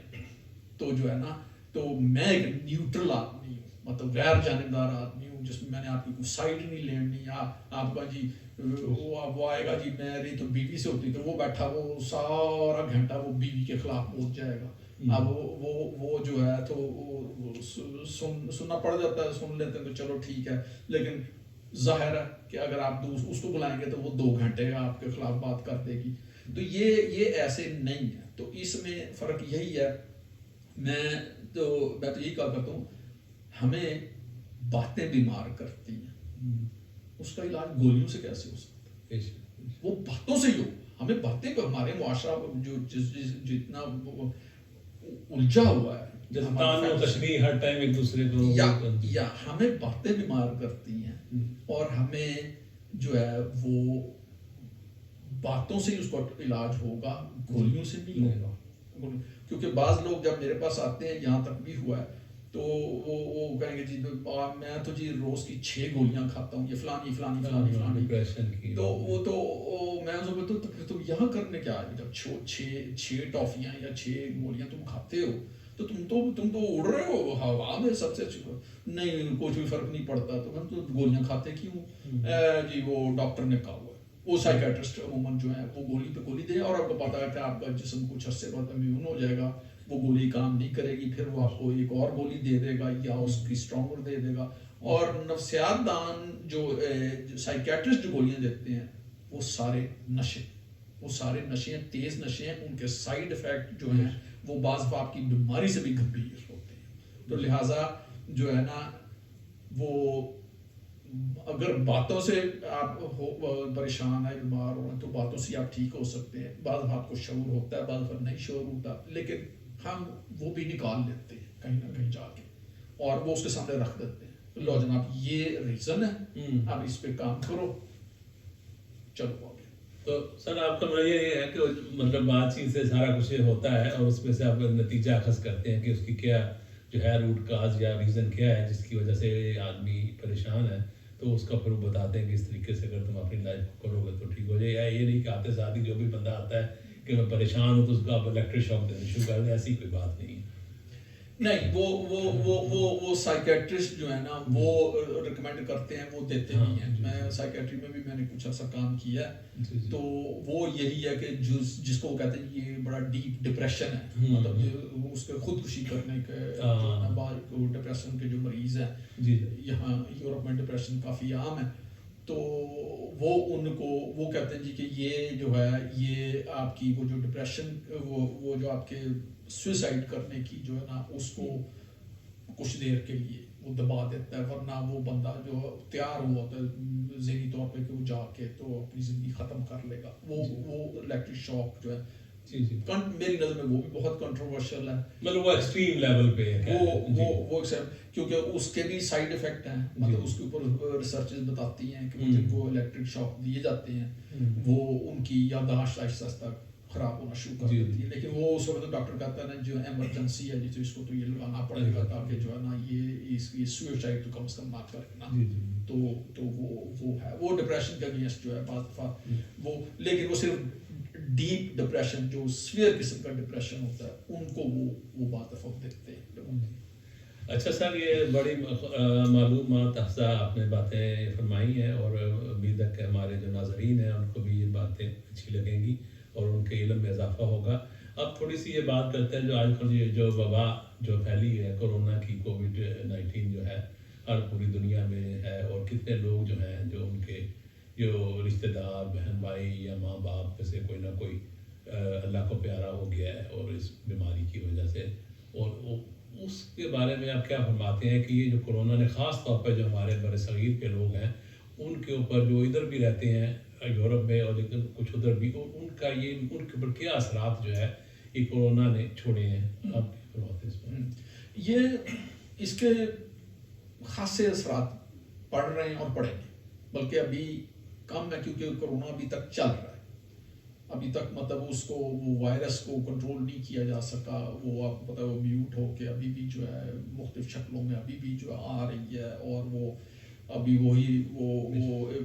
تو جو ہے نا، تو میں ایک نیوٹرل آدمی ہوں، مطلب غیر جانبدار آدمی ہوں، جس میں میں نے آپ کی کوئی سائڈ نہیں لینی، آپ کا جی وہ آئے گا جی میری تو بیوی سے ہوتی تو وہ بیٹھا وہ سارا گھنٹہ وہ بیوی کے خلاف پہنچ جائے گا، اب وہ جو ہے تو سننا پڑ جاتا ہے، سن لیتے ہیں تو چلو ٹھیک ہے، لیکن ظاہر ہے کہ اگر آپ اس کو بلائیں گے تو وہ 2 گھنٹے آپ کے خلاف بات کر دے گی، تو یہ ایسے نہیں ہے، تو اس میں فرق یہی ہے، میں تو یہی کہا کرتا ہوں، ہمیں باتیں بیمار کرتی ہیں، اس کا علاج گولیوں سے کیسے ہو سکتا ہے؟ وہ باتوں سے ہی ہو، ہمیں باتیں ہمارے معاشرہ جو جتنا الجھا ہوا ہے، ہر ٹائم ایک دوسرے کو یا ہمیں باتیں بیمار کرتی ہیں، اور ہمیں جو ہے وہ باتوں سے ہی اس کا علاج ہوگا، گولیوں سے نہیں ہوگا، کیونکہ بعض لوگ جب میرے پاس آتے ہیں، یہاں تک بھی ہوا ہے، تو وہ کہیں گے جی میں تو جی روز کی 6 گولیاں کھاتا ہوں، یہ فلانی فلانی فلانی فلانی، تو وہ تو میں اس کو تو یہاں کرنے کیا ہے، جب 6 ٹافیاں یا 6 گولیاں تم کھاتے ہو تو تم تو اڑ رہے ہو ہوا میں سب سے اچھی نہیں کوئی بھی فرق نہیں پڑتا تو ہم تو گولیاں کھاتے کیوں جی وہ ڈاکٹر نے کہا ہوا ہے وہ سائیکیٹرسٹ عموماً جو ہے وہ گولی پہ گولی دے اور آپ کو پتا ہے کہ آپ کا جسم کچھ عرصے بعد امیون ہو جائے گا وہ گولی کام نہیں کرے گی پھر وہ آپ کو ایک اور گولی دے دے گا یا اس کی اسٹرانگر دے دے گا اور نفسیات دان جو سائیکیٹرسٹ جو گولیاں دیتے ہیں وہ سارے نشے ہیں تیز نشے ہیں ان کے سائیڈ افیکٹ جو ہیں وہ بعض دفعہ آپ کی بیماری سے بھی گھبیر ہوتے ہیں تو لہٰذا جو ہے نا وہ اگر باتوں سے آپ پریشان ہے بیمار ہو تو باتوں سے آپ ٹھیک ہو سکتے ہیں بعض آپ کو شعور ہوتا ہے بعض نہیں شعور ہوتا لیکن ہم وہ بھی نکال لیتے ہیں کہیں نہ کہیں جا کے اور وہ اس کے سامنے رکھ دیتے ہیں لو جناب یہ ریزن ہے آپ اس پہ کام کرو چلو آگے. تو سر آپ کا مطلب یہ ہے کہ مطلب بات چیت سے سارا کچھ ہوتا ہے اور اس میں سے آپ نتیجہ اخذ کرتے ہیں کہ اس کی کیا جو ہے روٹ کاز یا ریزن کیا ہے جس کی وجہ سے آدمی پریشان ہے تو اس کا پھر وہ بتاتے ہیں کہ اس طریقے سے اگر تم اپنی لائف کو کرو گے تو ٹھیک ہو جائے. یا یہ نہیں کہ آتے ساتھ ہی جو بھی بندہ آتا ہے کہ میں پریشان ہوں تو اس کو آپ الیکٹرک شاک دینا شروع کر دیں ایسی کوئی بات نہیں ہے. نہیں وہ سائیکیٹرسٹ جو ہے نا وہ ریکمینڈ کرتے ہیں وہ دیتے بھی ہیں. میں سائیکیٹری میں بھی میں نے کچھ عرصہ کام کیا ہے تو وہ یہی ہے کہ جس کو کہتے ہیں یہ بڑا ڈیپ ڈپریشن ہے مطلب اس کے خودکشی کرنے کے ڈپریشن کے جو مریض ہیں یہاں یورپ میں ڈپریشن کافی عام ہے تو وہ ان کو وہ کہتے ہیں جی کہ یہ جو ہے یہ آپ کی وہ جو ڈپریشن وہ جو آپ کے سوئسائڈ کرنے کی جو ہے نا اس کو کچھ دیر کے لیے وہ دبا دیتا ہے ورنہ وہ بندہ جو تیار ہوا ہوتا ہے ذہنی طور پہ کہ وہ جا کے تو اپنی زندگی ختم کر لے گا وہ الیکٹرک شاک جو ہے میری نظر میں وہ بھی بہت کنٹروورشل ہے مطلب وہ ایکسٹریم لیول پہ ہے وہ کیونکہ اس کے بھی سائیڈ افیکٹ ہیں مطلب اس کے اوپر ریسرچز بتاتی ہیں کہ جن کو الیکٹرک شاک دیے جاتے ہیں وہ ان کی یادداشت آہستہ آہستہ خراب ہونا شروع کر دیتی ہے لیکن وہ اس وقت ڈاکٹر کہتا ہے جو ایمرجنسی ہے جس کو تو یہ لگانا پڑے گا تاکہ جو ہے نا یہ سوئسائڈ تو کم از کم نہ کرے نا تو وہ ہے وہ ڈپریشن کے اگینسٹ جو ہے بعض دفعہ وہ لیکن وہ صرف ڈیپ ڈپریشن جو سویئر قسم کا ڈپریشن ہوتا ہے ان کو وہ بعض دفعہ دیکھتے ہیں. اچھا سر یہ بڑی معلومات افزا آپ نے باتیں فرمائی ہیں اور امید ہے کہ ہمارے جو ناظرین ہیں ان کو بھی یہ باتیں اچھی لگیں گی اور ان کے علم میں اضافہ ہوگا. اب تھوڑی سی یہ بات کرتے ہیں جو آج کل یہ جو وبا جو پھیلی ہے کورونا کی کووڈ-19 جو ہے ہر پوری دنیا میں ہے اور کتنے لوگ جو ہیں جو ان کے جو رشتہ دار بہن بھائی یا ماں باپ میں سے کوئی نہ کوئی اللہ کو پیارا ہو گیا ہے اور اس بیماری کی وجہ سے اور اس کے بارے میں آپ کیا فرماتے ہیں کہ یہ جو کورونا نے خاص طور پہ جو ہمارے بر صغیر کے لوگ ہیں ان کے اوپر جو ادھر بھی رہتے ہیں یورپ میں اور لیکن کچھ ادھر بھی اور ان کا یہ ان کے اوپر کیا اثرات جو ہے یہ کورونا نے چھوڑے ہیں آپ کیا فرماتے ہیں اس پر؟ یہ اس کے خاصے اثرات پڑ رہے ہیں اور پڑیں گے بلکہ ابھی کم ہے کیونکہ کورونا ابھی تک چل رہا ہے ابھی تک مطلب اس کو وہ وائرس کو کنٹرول نہیں کیا جا سکا وہ آپ کو پتہ ہے وہ میوٹ ہو کے ابھی بھی جو ہے مختلف شکلوں میں ابھی بھی جو آ رہی ہے اور وہ ابھی وہی وہ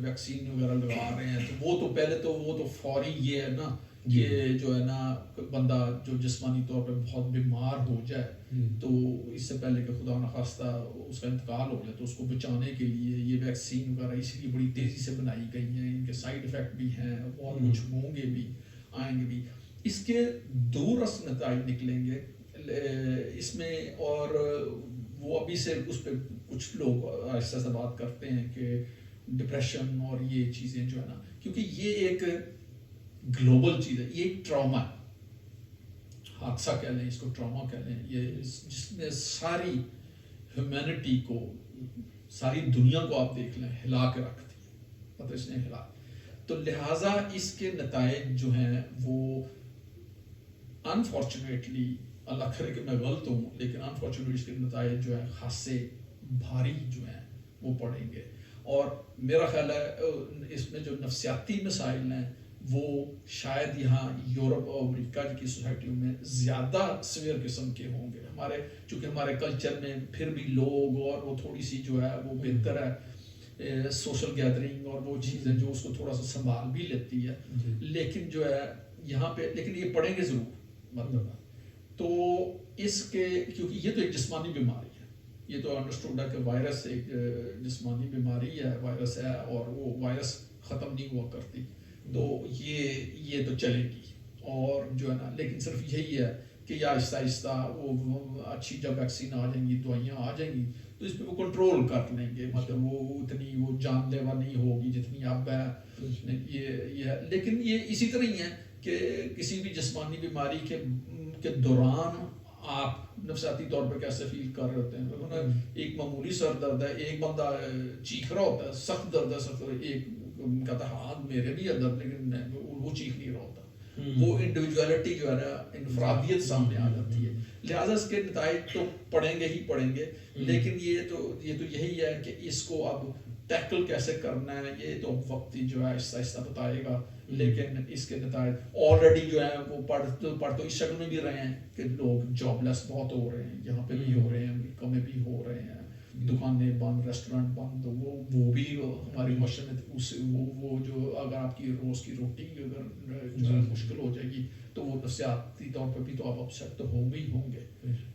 ویکسین وغیرہ لگا رہے ہیں تو وہ تو پہلے تو وہ تو فوری یہ ہے نا کہ جو ہے نا بندہ جو جسمانی طور پہ بہت بیمار ہو جائے تو اس سے پہلے کہ خدا نخواستہ اس کا انتقال ہو جائے تو اس کو بچانے کے لیے یہ ویکسین وغیرہ اس لیے بڑی تیزی سے بنائی گئی ہیں ان کے سائیڈ افیکٹ بھی ہیں اور کچھ ہوں گے بھی آئیں گے بھی اس کے دورس نتائج نکلیں گے اس میں اور وہ ابھی سے اس پہ کچھ لوگ آہستہ سے بات کرتے ہیں کہ ڈپریشن اور یہ چیزیں جو ہے نا کیونکہ یہ ایک گلوبل چیز ہے یہ ایک ٹراما ہے حادثہ کہہ لیں اس کو ٹراما کہہ لیں یہ جس نے ساری ہیومینٹی کو ساری دنیا کو آپ دیکھ لیں ہلا کے رکھ دی مطلب اس نے ہلا تو لہٰذا اس کے نتائج جو ہیں وہ انفارچونیٹلی اللہ کرے کہ میں غلط ہوں لیکن انفارچونیٹلی اس کے نتائج جو ہیں خاصے بھاری جو ہیں وہ پڑیں گے اور میرا خیال ہے اس میں جو نفسیاتی مسائل ہیں وہ شاید یہاں یورپ اور امریکہ کی سوسائٹیوں میں زیادہ سویئر قسم کے ہوں گے ہمارے چونکہ ہمارے کلچر میں پھر بھی لوگ اور وہ تھوڑی سی جو ہے وہ بہتر ہے سوشل گیدرنگ اور وہ چیزیں جو اس کو تھوڑا سا سنبھال بھی لیتی ہے لیکن جو ہے یہاں پہ لیکن یہ پڑھیں گے ضرور مطلب تو اس کے کیونکہ یہ تو ایک جسمانی بیماری ہے، یہ تو انڈرسٹوڈ ہے کہ وائرس ایک جسمانی بیماری ہے، وائرس ہے اور وہ وائرس ختم نہیں ہوا کرتی، تو یہ تو چلے گی اور جو ہے نا، لیکن صرف یہی ہے کہ یا آہستہ آہستہ وہ اچھی جب ویکسین آ جائیں گی، دوائیاں آ جائیں گی تو اس پہ وہ کنٹرول کر لیں گے، مطلب وہ اتنی وہ جان لیوا نہیں ہوگی جتنی اب ہے، یہ ہے۔ لیکن یہ اسی طرح ہی ہے کہ کسی بھی جسمانی بیماری کے دوران آپ نفسیاتی طور پہ کیسے فیل کر رہے ہوتے ہیں، ایک معمولی سر درد ہے، ایک بندہ چیخ رہا ہوتا ہے، سخت درد ہے، سخت، ایک کہتا ہے ہاں میرے بھی ہے درد، لیکن وہ چیخ نہیں رہا ہوتا، وہ انڈیویجویلٹی جو ہے نا، انفرادیت سامنے آ جاتی ہے، لہٰذا اس کے نتائج تو پڑیں گے ہی پڑیں گے، لیکن یہ تو یہی ہے کہ اس کو اب ٹیکل کیسے کرنا ہے یہ تو وقتی جو ہے آہستہ آہستہ بتائے گا، لیکن اس کے نتائج آلریڈی جو ہے وہ پڑھ تو اس شکل میں بھی رہے ہیں کہ لوگ جاب لیس بہت ہو رہے ہیں، یہاں پہ بھی ہو رہے ہیں، امریکہ میں بھی ہو رہے ہیں، دکانیں بند، ریسٹورینٹ بند، وہ بھی ہماری معاشرے میں وہ جو اگر آپ کی روز کی روٹی اگر جو ہے مشکل ہو جائے گی تو وہ نفسیاتی طور پہ بھی تو آپ اپسیٹ تو ہوں گے،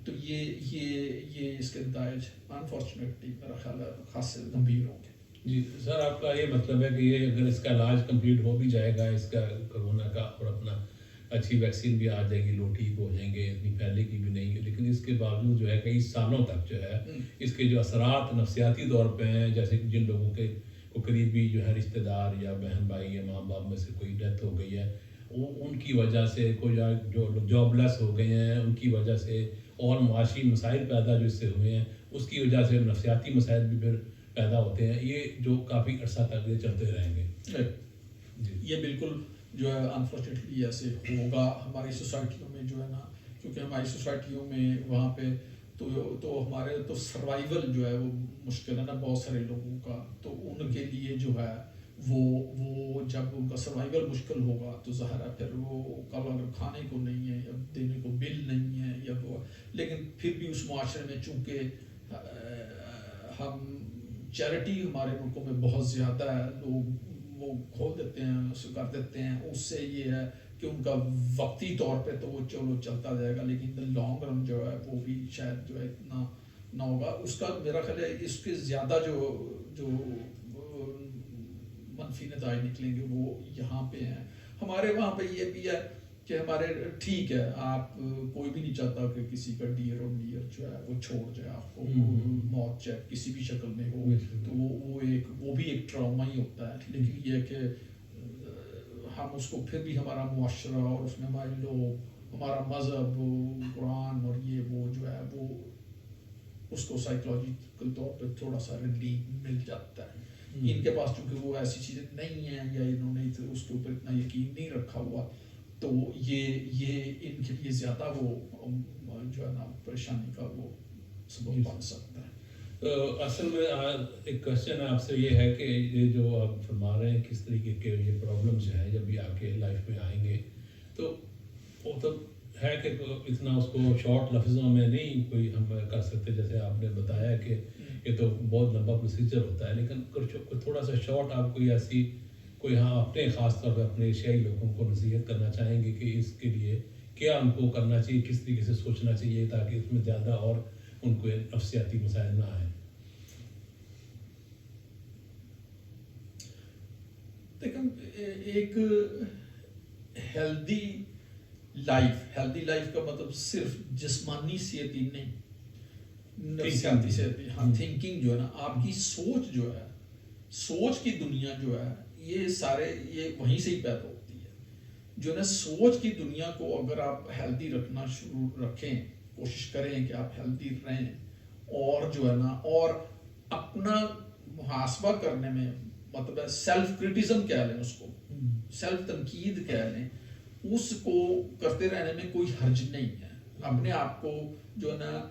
تو یہ اس کے نتائج انفارچونیٹلی میرا خیال ہے خاصے گمبھیر ہوں گے۔ جی سر، آپ کا یہ مطلب ہے کہ یہ اگر اس کا علاج کمپلیٹ ہو بھی جائے گا اس کا کرونا کا، اور اپنا اچھی ویکسین بھی آ جائے گی، لوگ ٹھیک ہو جائیں گے، اتنی پھیلے گی بھی نہیں، لیکن اس کے باوجود جو ہے کئی سالوں تک جو ہے اس کے جو اثرات نفسیاتی طور پہ ہیں، جیسے جن لوگوں کے قریبی جو ہے رشتہ دار یا بہن بھائی یا ماں باپ میں سے کوئی ڈیتھ ہو گئی ہے، ان کی وجہ سے کوئی جو لوگ جاب لیس ہو گئے ہیں ان کی وجہ سے، اور معاشی مسائل پیدا جو اس سے ہوئے ہیں اس کی وجہ سے نفسیاتی مسائل بھی پھر پیدا ہوتے ہیں، یہ جو کافی عرصہ تک یہ چلتے رہیں گے۔ یہ بالکل جو ہے انفارچونیٹلی ایسے ہوگا ہماری سوسائٹیوں میں جو ہے نا، کیونکہ ہماری سوسائٹیوں میں وہاں پہ تو ہمارے تو سروائیول جو ہے وہ مشکل ہے نا بہت سارے لوگوں کا، تو ان کے لیے جو ہے وہ جب ان کا سروائیول مشکل ہوگا تو ظاہر ہے پھر وہ کل اگر کھانے کو نہیں ہے یا دینے کو بل نہیں ہے یا وہ، لیکن پھر بھی اس معاشرے میں چونکہ ہم چیریٹی ہمارے ملکوں میں بہت زیادہ ہے، لوگ وہ کھول دیتے ہیں، اس کر دیتے ہیں، اس سے یہ ہے کہ ان کا وقتی طور پہ تو وہ چلو چلتا جائے گا، لیکن دا لانگ رن جو ہے وہ بھی شاید جو ہے اتنا نہ ہوگا، اس کا میرا خیال ہے اس کے زیادہ جو منفی نتائج نکلیں گے وہ یہاں پہ ہیں۔ ہمارے وہاں پہ یہ بھی ہے کہ ہمارے ٹھیک ہے، آپ کوئی بھی نہیں چاہتا کہ کسی کا ڈیئر اور نیئر جو ہے وہ چھوڑ جائے آپ کو، موت چاہے کسی بھی شکل میں ہو، تو وہ بھی ایک ٹراما ہی ہوتا ہے، لیکن یہ کہ ہم اس کو پھر بھی ہمارا معاشرہ اور اس میں ہمارے لوگ، ہمارا مذہب، قرآن اور یہ وہ جو ہے وہ اس کو سائیکولوجیکل طور پہ تھوڑا سا ریلیف مل جاتا ہے۔ ان کے پاس چونکہ وہ ایسی چیزیں نہیں ہیں یا انہوں نے اس کے اوپر اتنا یقین نہیں رکھا ہوا، تو یہ ان کے لیے زیادہ وہ جو ہے نا پریشانی کا وہ سبب بن سکتا ہے۔ اصل میں ایک کوشچن آپ سے یہ ہے کہ یہ جو آپ فرما رہے ہیں کس طریقے کے یہ پرابلم جو ہے جب بھی آپ کے لائف میں آئیں گے، تو وہ تو ہے کہ اتنا اس کو شارٹ لفظوں میں نہیں کوئی ہم کر سکتے، جیسے آپ نے بتایا کہ یہ تو بہت لمبا پروسیجر ہوتا ہے، لیکن تھوڑا سا شارٹ آپ کوئی ایسی کوئی اپنے خاص طور پہ اپنے ایشیائی لوگوں کو نصیحت کرنا چاہیں گے کہ اس کے لیے کیا ان کو کرنا چاہیے، کس طریقے سے سوچنا چاہیے تاکہ اس میں زیادہ اور ان کو نفسیاتی مسائل نہ آئیں؟ دیکھیں، ایک ہیلدی لائف کا مطلب صرف جسمانی صحت ہی نہیں، نفسیاتی صحت بھی، ہاں، تھنکنگ جو ہے نا، آپ کی سوچ جو ہے، سوچ کی دنیا جو ہے، یہ سارے یہ وہیں سے ہی پیدا ہوتی ہے، جو ہے نا سوچ کی دنیا کو اگر آپ ہیلدی رکھنا شروع رکھیں، کوشش کریں کہ آپ ہیلدی رہیں، اور جو ہے نا اور اپنا محاسبہ کرنے میں، مطلب ہے سیلف کرٹیزم کہہ لیں اس کو، سیلف تنقید کہہ لیں، اس کو کرتے رہنے میں کوئی حرج نہیں ہے۔ اپنے آپ کو جو ہے نا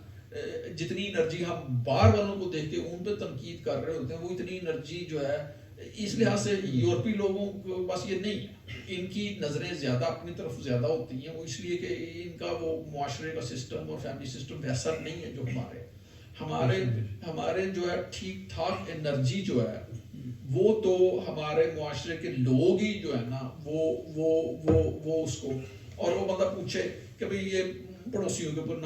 جتنی انرجی ہم باہر والوں کو دیکھ کے ان پہ تنقید کر رہے ہوتے ہیں، وہ اتنی انرجی جو ہے اس لحاظ سے یورپی لوگوں کو بس یہ نہیں ہے، ان کی نظریں زیادہ اپنی طرف زیادہ ہوتی ہیں، وہ اس لیے کہ ان کا وہ معاشرے کا سسٹم اور فیملی سسٹم ویسا نہیں ہے جو ہمارے جو ہے ٹھیک ٹھاک انرجی جو ہے وہ تو ہمارے معاشرے کے لوگ ہی جو ہے نا وہ اس کو، اور وہ بندہ پوچھے کہ بھئی یہ پڑوسیوں کے اوپر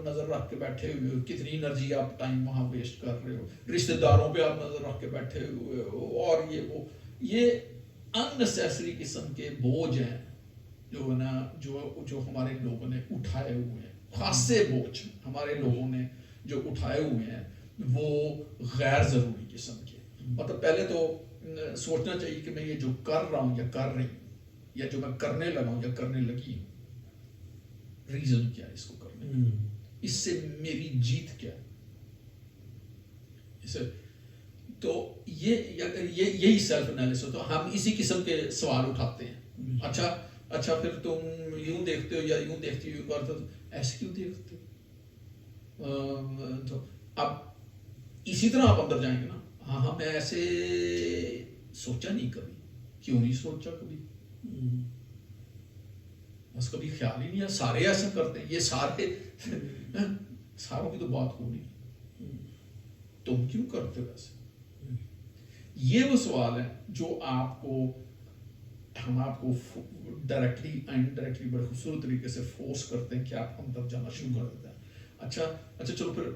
نظر رکھ کے بیٹھے ہوئے ہو, کتنی انرجی آپ ٹائم وہاں ویسٹ کر رہے ہو, رشتہ داروں پہ آپ نظر رکھ کے بیٹھے ہوئے ہو, اور یہ اننیسیسری قسم کے بوجھ ہیں جو ہے نا جو ہمارے لوگوں نے اٹھائے ہوئے ہیں, خاصے بوجھ ہمارے لوگوں نے جو اٹھائے ہوئے ہیں وہ غیر ضروری قسم کے. مطلب پہلے تو سوچنا چاہیے کہ میں یہ جو کر رہا ہوں یا کر رہی ہوں, یا جو میں کرنے لگا ہوں یا کرنے لگی ہوں, ریزن کیا ہے اس کو کرنے, اس سے میری جیت کیا ہے. تو یہی سیلف انالیسس ہوتا ہے. ہم اسی قسم کے سوال اٹھاتے ہیں. اچھا پھر تم یوں دیکھتے ہو یا یوں دیکھتی ہو, کرتے ہو, ایسے کیوں دیکھتے ہو؟ تو اب اسی طرح آپ اندر جائیں گے نا, ہاں میں ایسے سوچا نہیں کبھی, کیوں نہیں سوچا کبھی, بس کبھی خیال ہی نہیں ہے, سارے ایسا کرتے ہیں, یہ ساروں کی تو بات ہو نہیں, تم کیوں کرتے ہو ایسے. یہ وہ سوال ہے جو ہم آپ کو ڈائریکٹلی انڈائریکٹلی بڑے خوبصورت طریقے سے فورس کرتے ہیں کہ آپ اندر جانا شروع کر دیتے ہیں. اچھا چلو پھر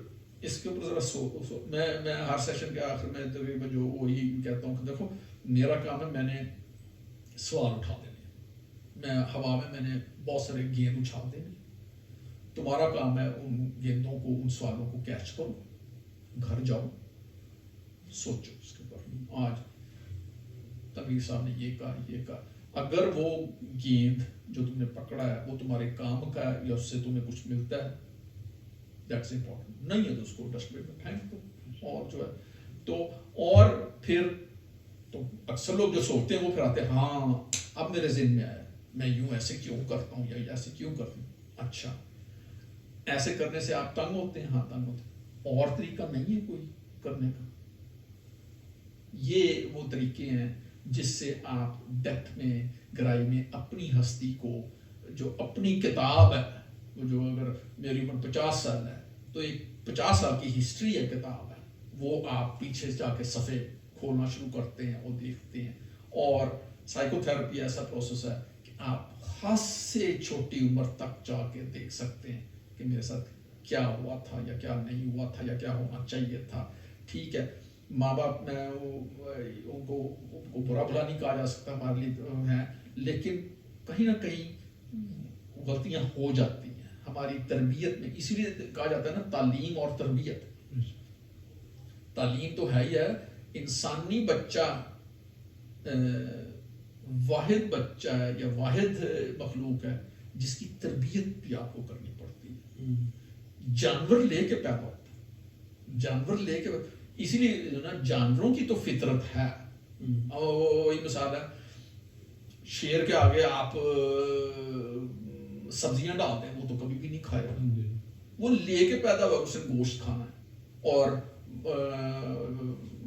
اس کے اوپر ذرا میں ہر سیشن کے آخر میں تقریباً جو وہی کہتا ہوں کہ دیکھو میرا کام ہے, میں نے سوال اٹھا دینے, میں ہوا میں نے بہت سارے گیند اچھال دینے, تمہارا کام ہے ان گیندوں کو, ان سوالوں کو کیچ کرو, گھر جاؤ, سوچو اس کے اوپر. آج تنویر صاحب نے یہ کہا, اگر وہ گیند جو تم نے پکڑا ہے وہ تمہارے کام کا ہے یا اس سے تمہیں کچھ ملتا ہے, دیٹس امپورٹنٹ. نہیں ہے تو اس کو ڈسٹ بن میں پھینک دو. اور جو ہے تو اور پھر تو اکثر لوگ جو سوچتے ہیں وہ پھر آتے ہیں, ہاں اب میرے ذہن میں آیا, میں یوں ایسے کیوں کرتا ہوں یا ایسے کیوں کرتا ہوں. اچھا ایسے کرنے سے آپ تنگ ہوتے ہیں, ہاں تنگ ہوتے ہیں, اور طریقہ نہیں ہے کوئی کرنے کا. یہ وہ طریقے ہیں جس سے آپ ڈیپتھ میں گہرائی میں اپنی ہستی کو, جو اپنی کتاب ہے, وہ جو اگر میری عمر 50 سال ہے تو ایک 50 سال کی ہسٹری ہے کتاب ہے, وہ آپ پیچھے جا کے صفحے کھولنا شروع کرتے ہیں اور دیکھتے ہیں. اور سائیکو تھراپی ایسا پروسیس ہے کہ آپ خاص سے چھوٹی عمر تک جا کے دیکھ سکتے ہیں کہ میرے ساتھ کیا ہوا تھا یا کیا نہیں ہوا تھا یا کیا ہونا چاہیے تھا. ٹھیک ہے, ماں باپ میں ان کو برا بھلا نہیں کہا جا سکتا, ہمارے لیے ہیں, لیکن کہیں نہ کہیں غلطیاں ہو جاتی ہیں ہماری تربیت میں. اسی لیے کہا جاتا ہے نا تعلیم اور تربیت. تعلیم تو ہے ہی ہے, انسانی بچہ واحد بچہ ہے یا واحد مخلوق ہے جس کی تربیت بھی آپ کو کرنی پڑتی ہے. جانور لے کے پیدا ہوتا ہے, جانور لے کے, اسی لیے جو نا جانوروں کی تو فطرت ہے. وہی مثال ہے, شیر کے آگے آپ سبزیاں ڈال دیں وہ تو کبھی بھی نہیں کھائے گا, وہ لے کے پیدا ہوا اسے گوشت کھانا ہے. اور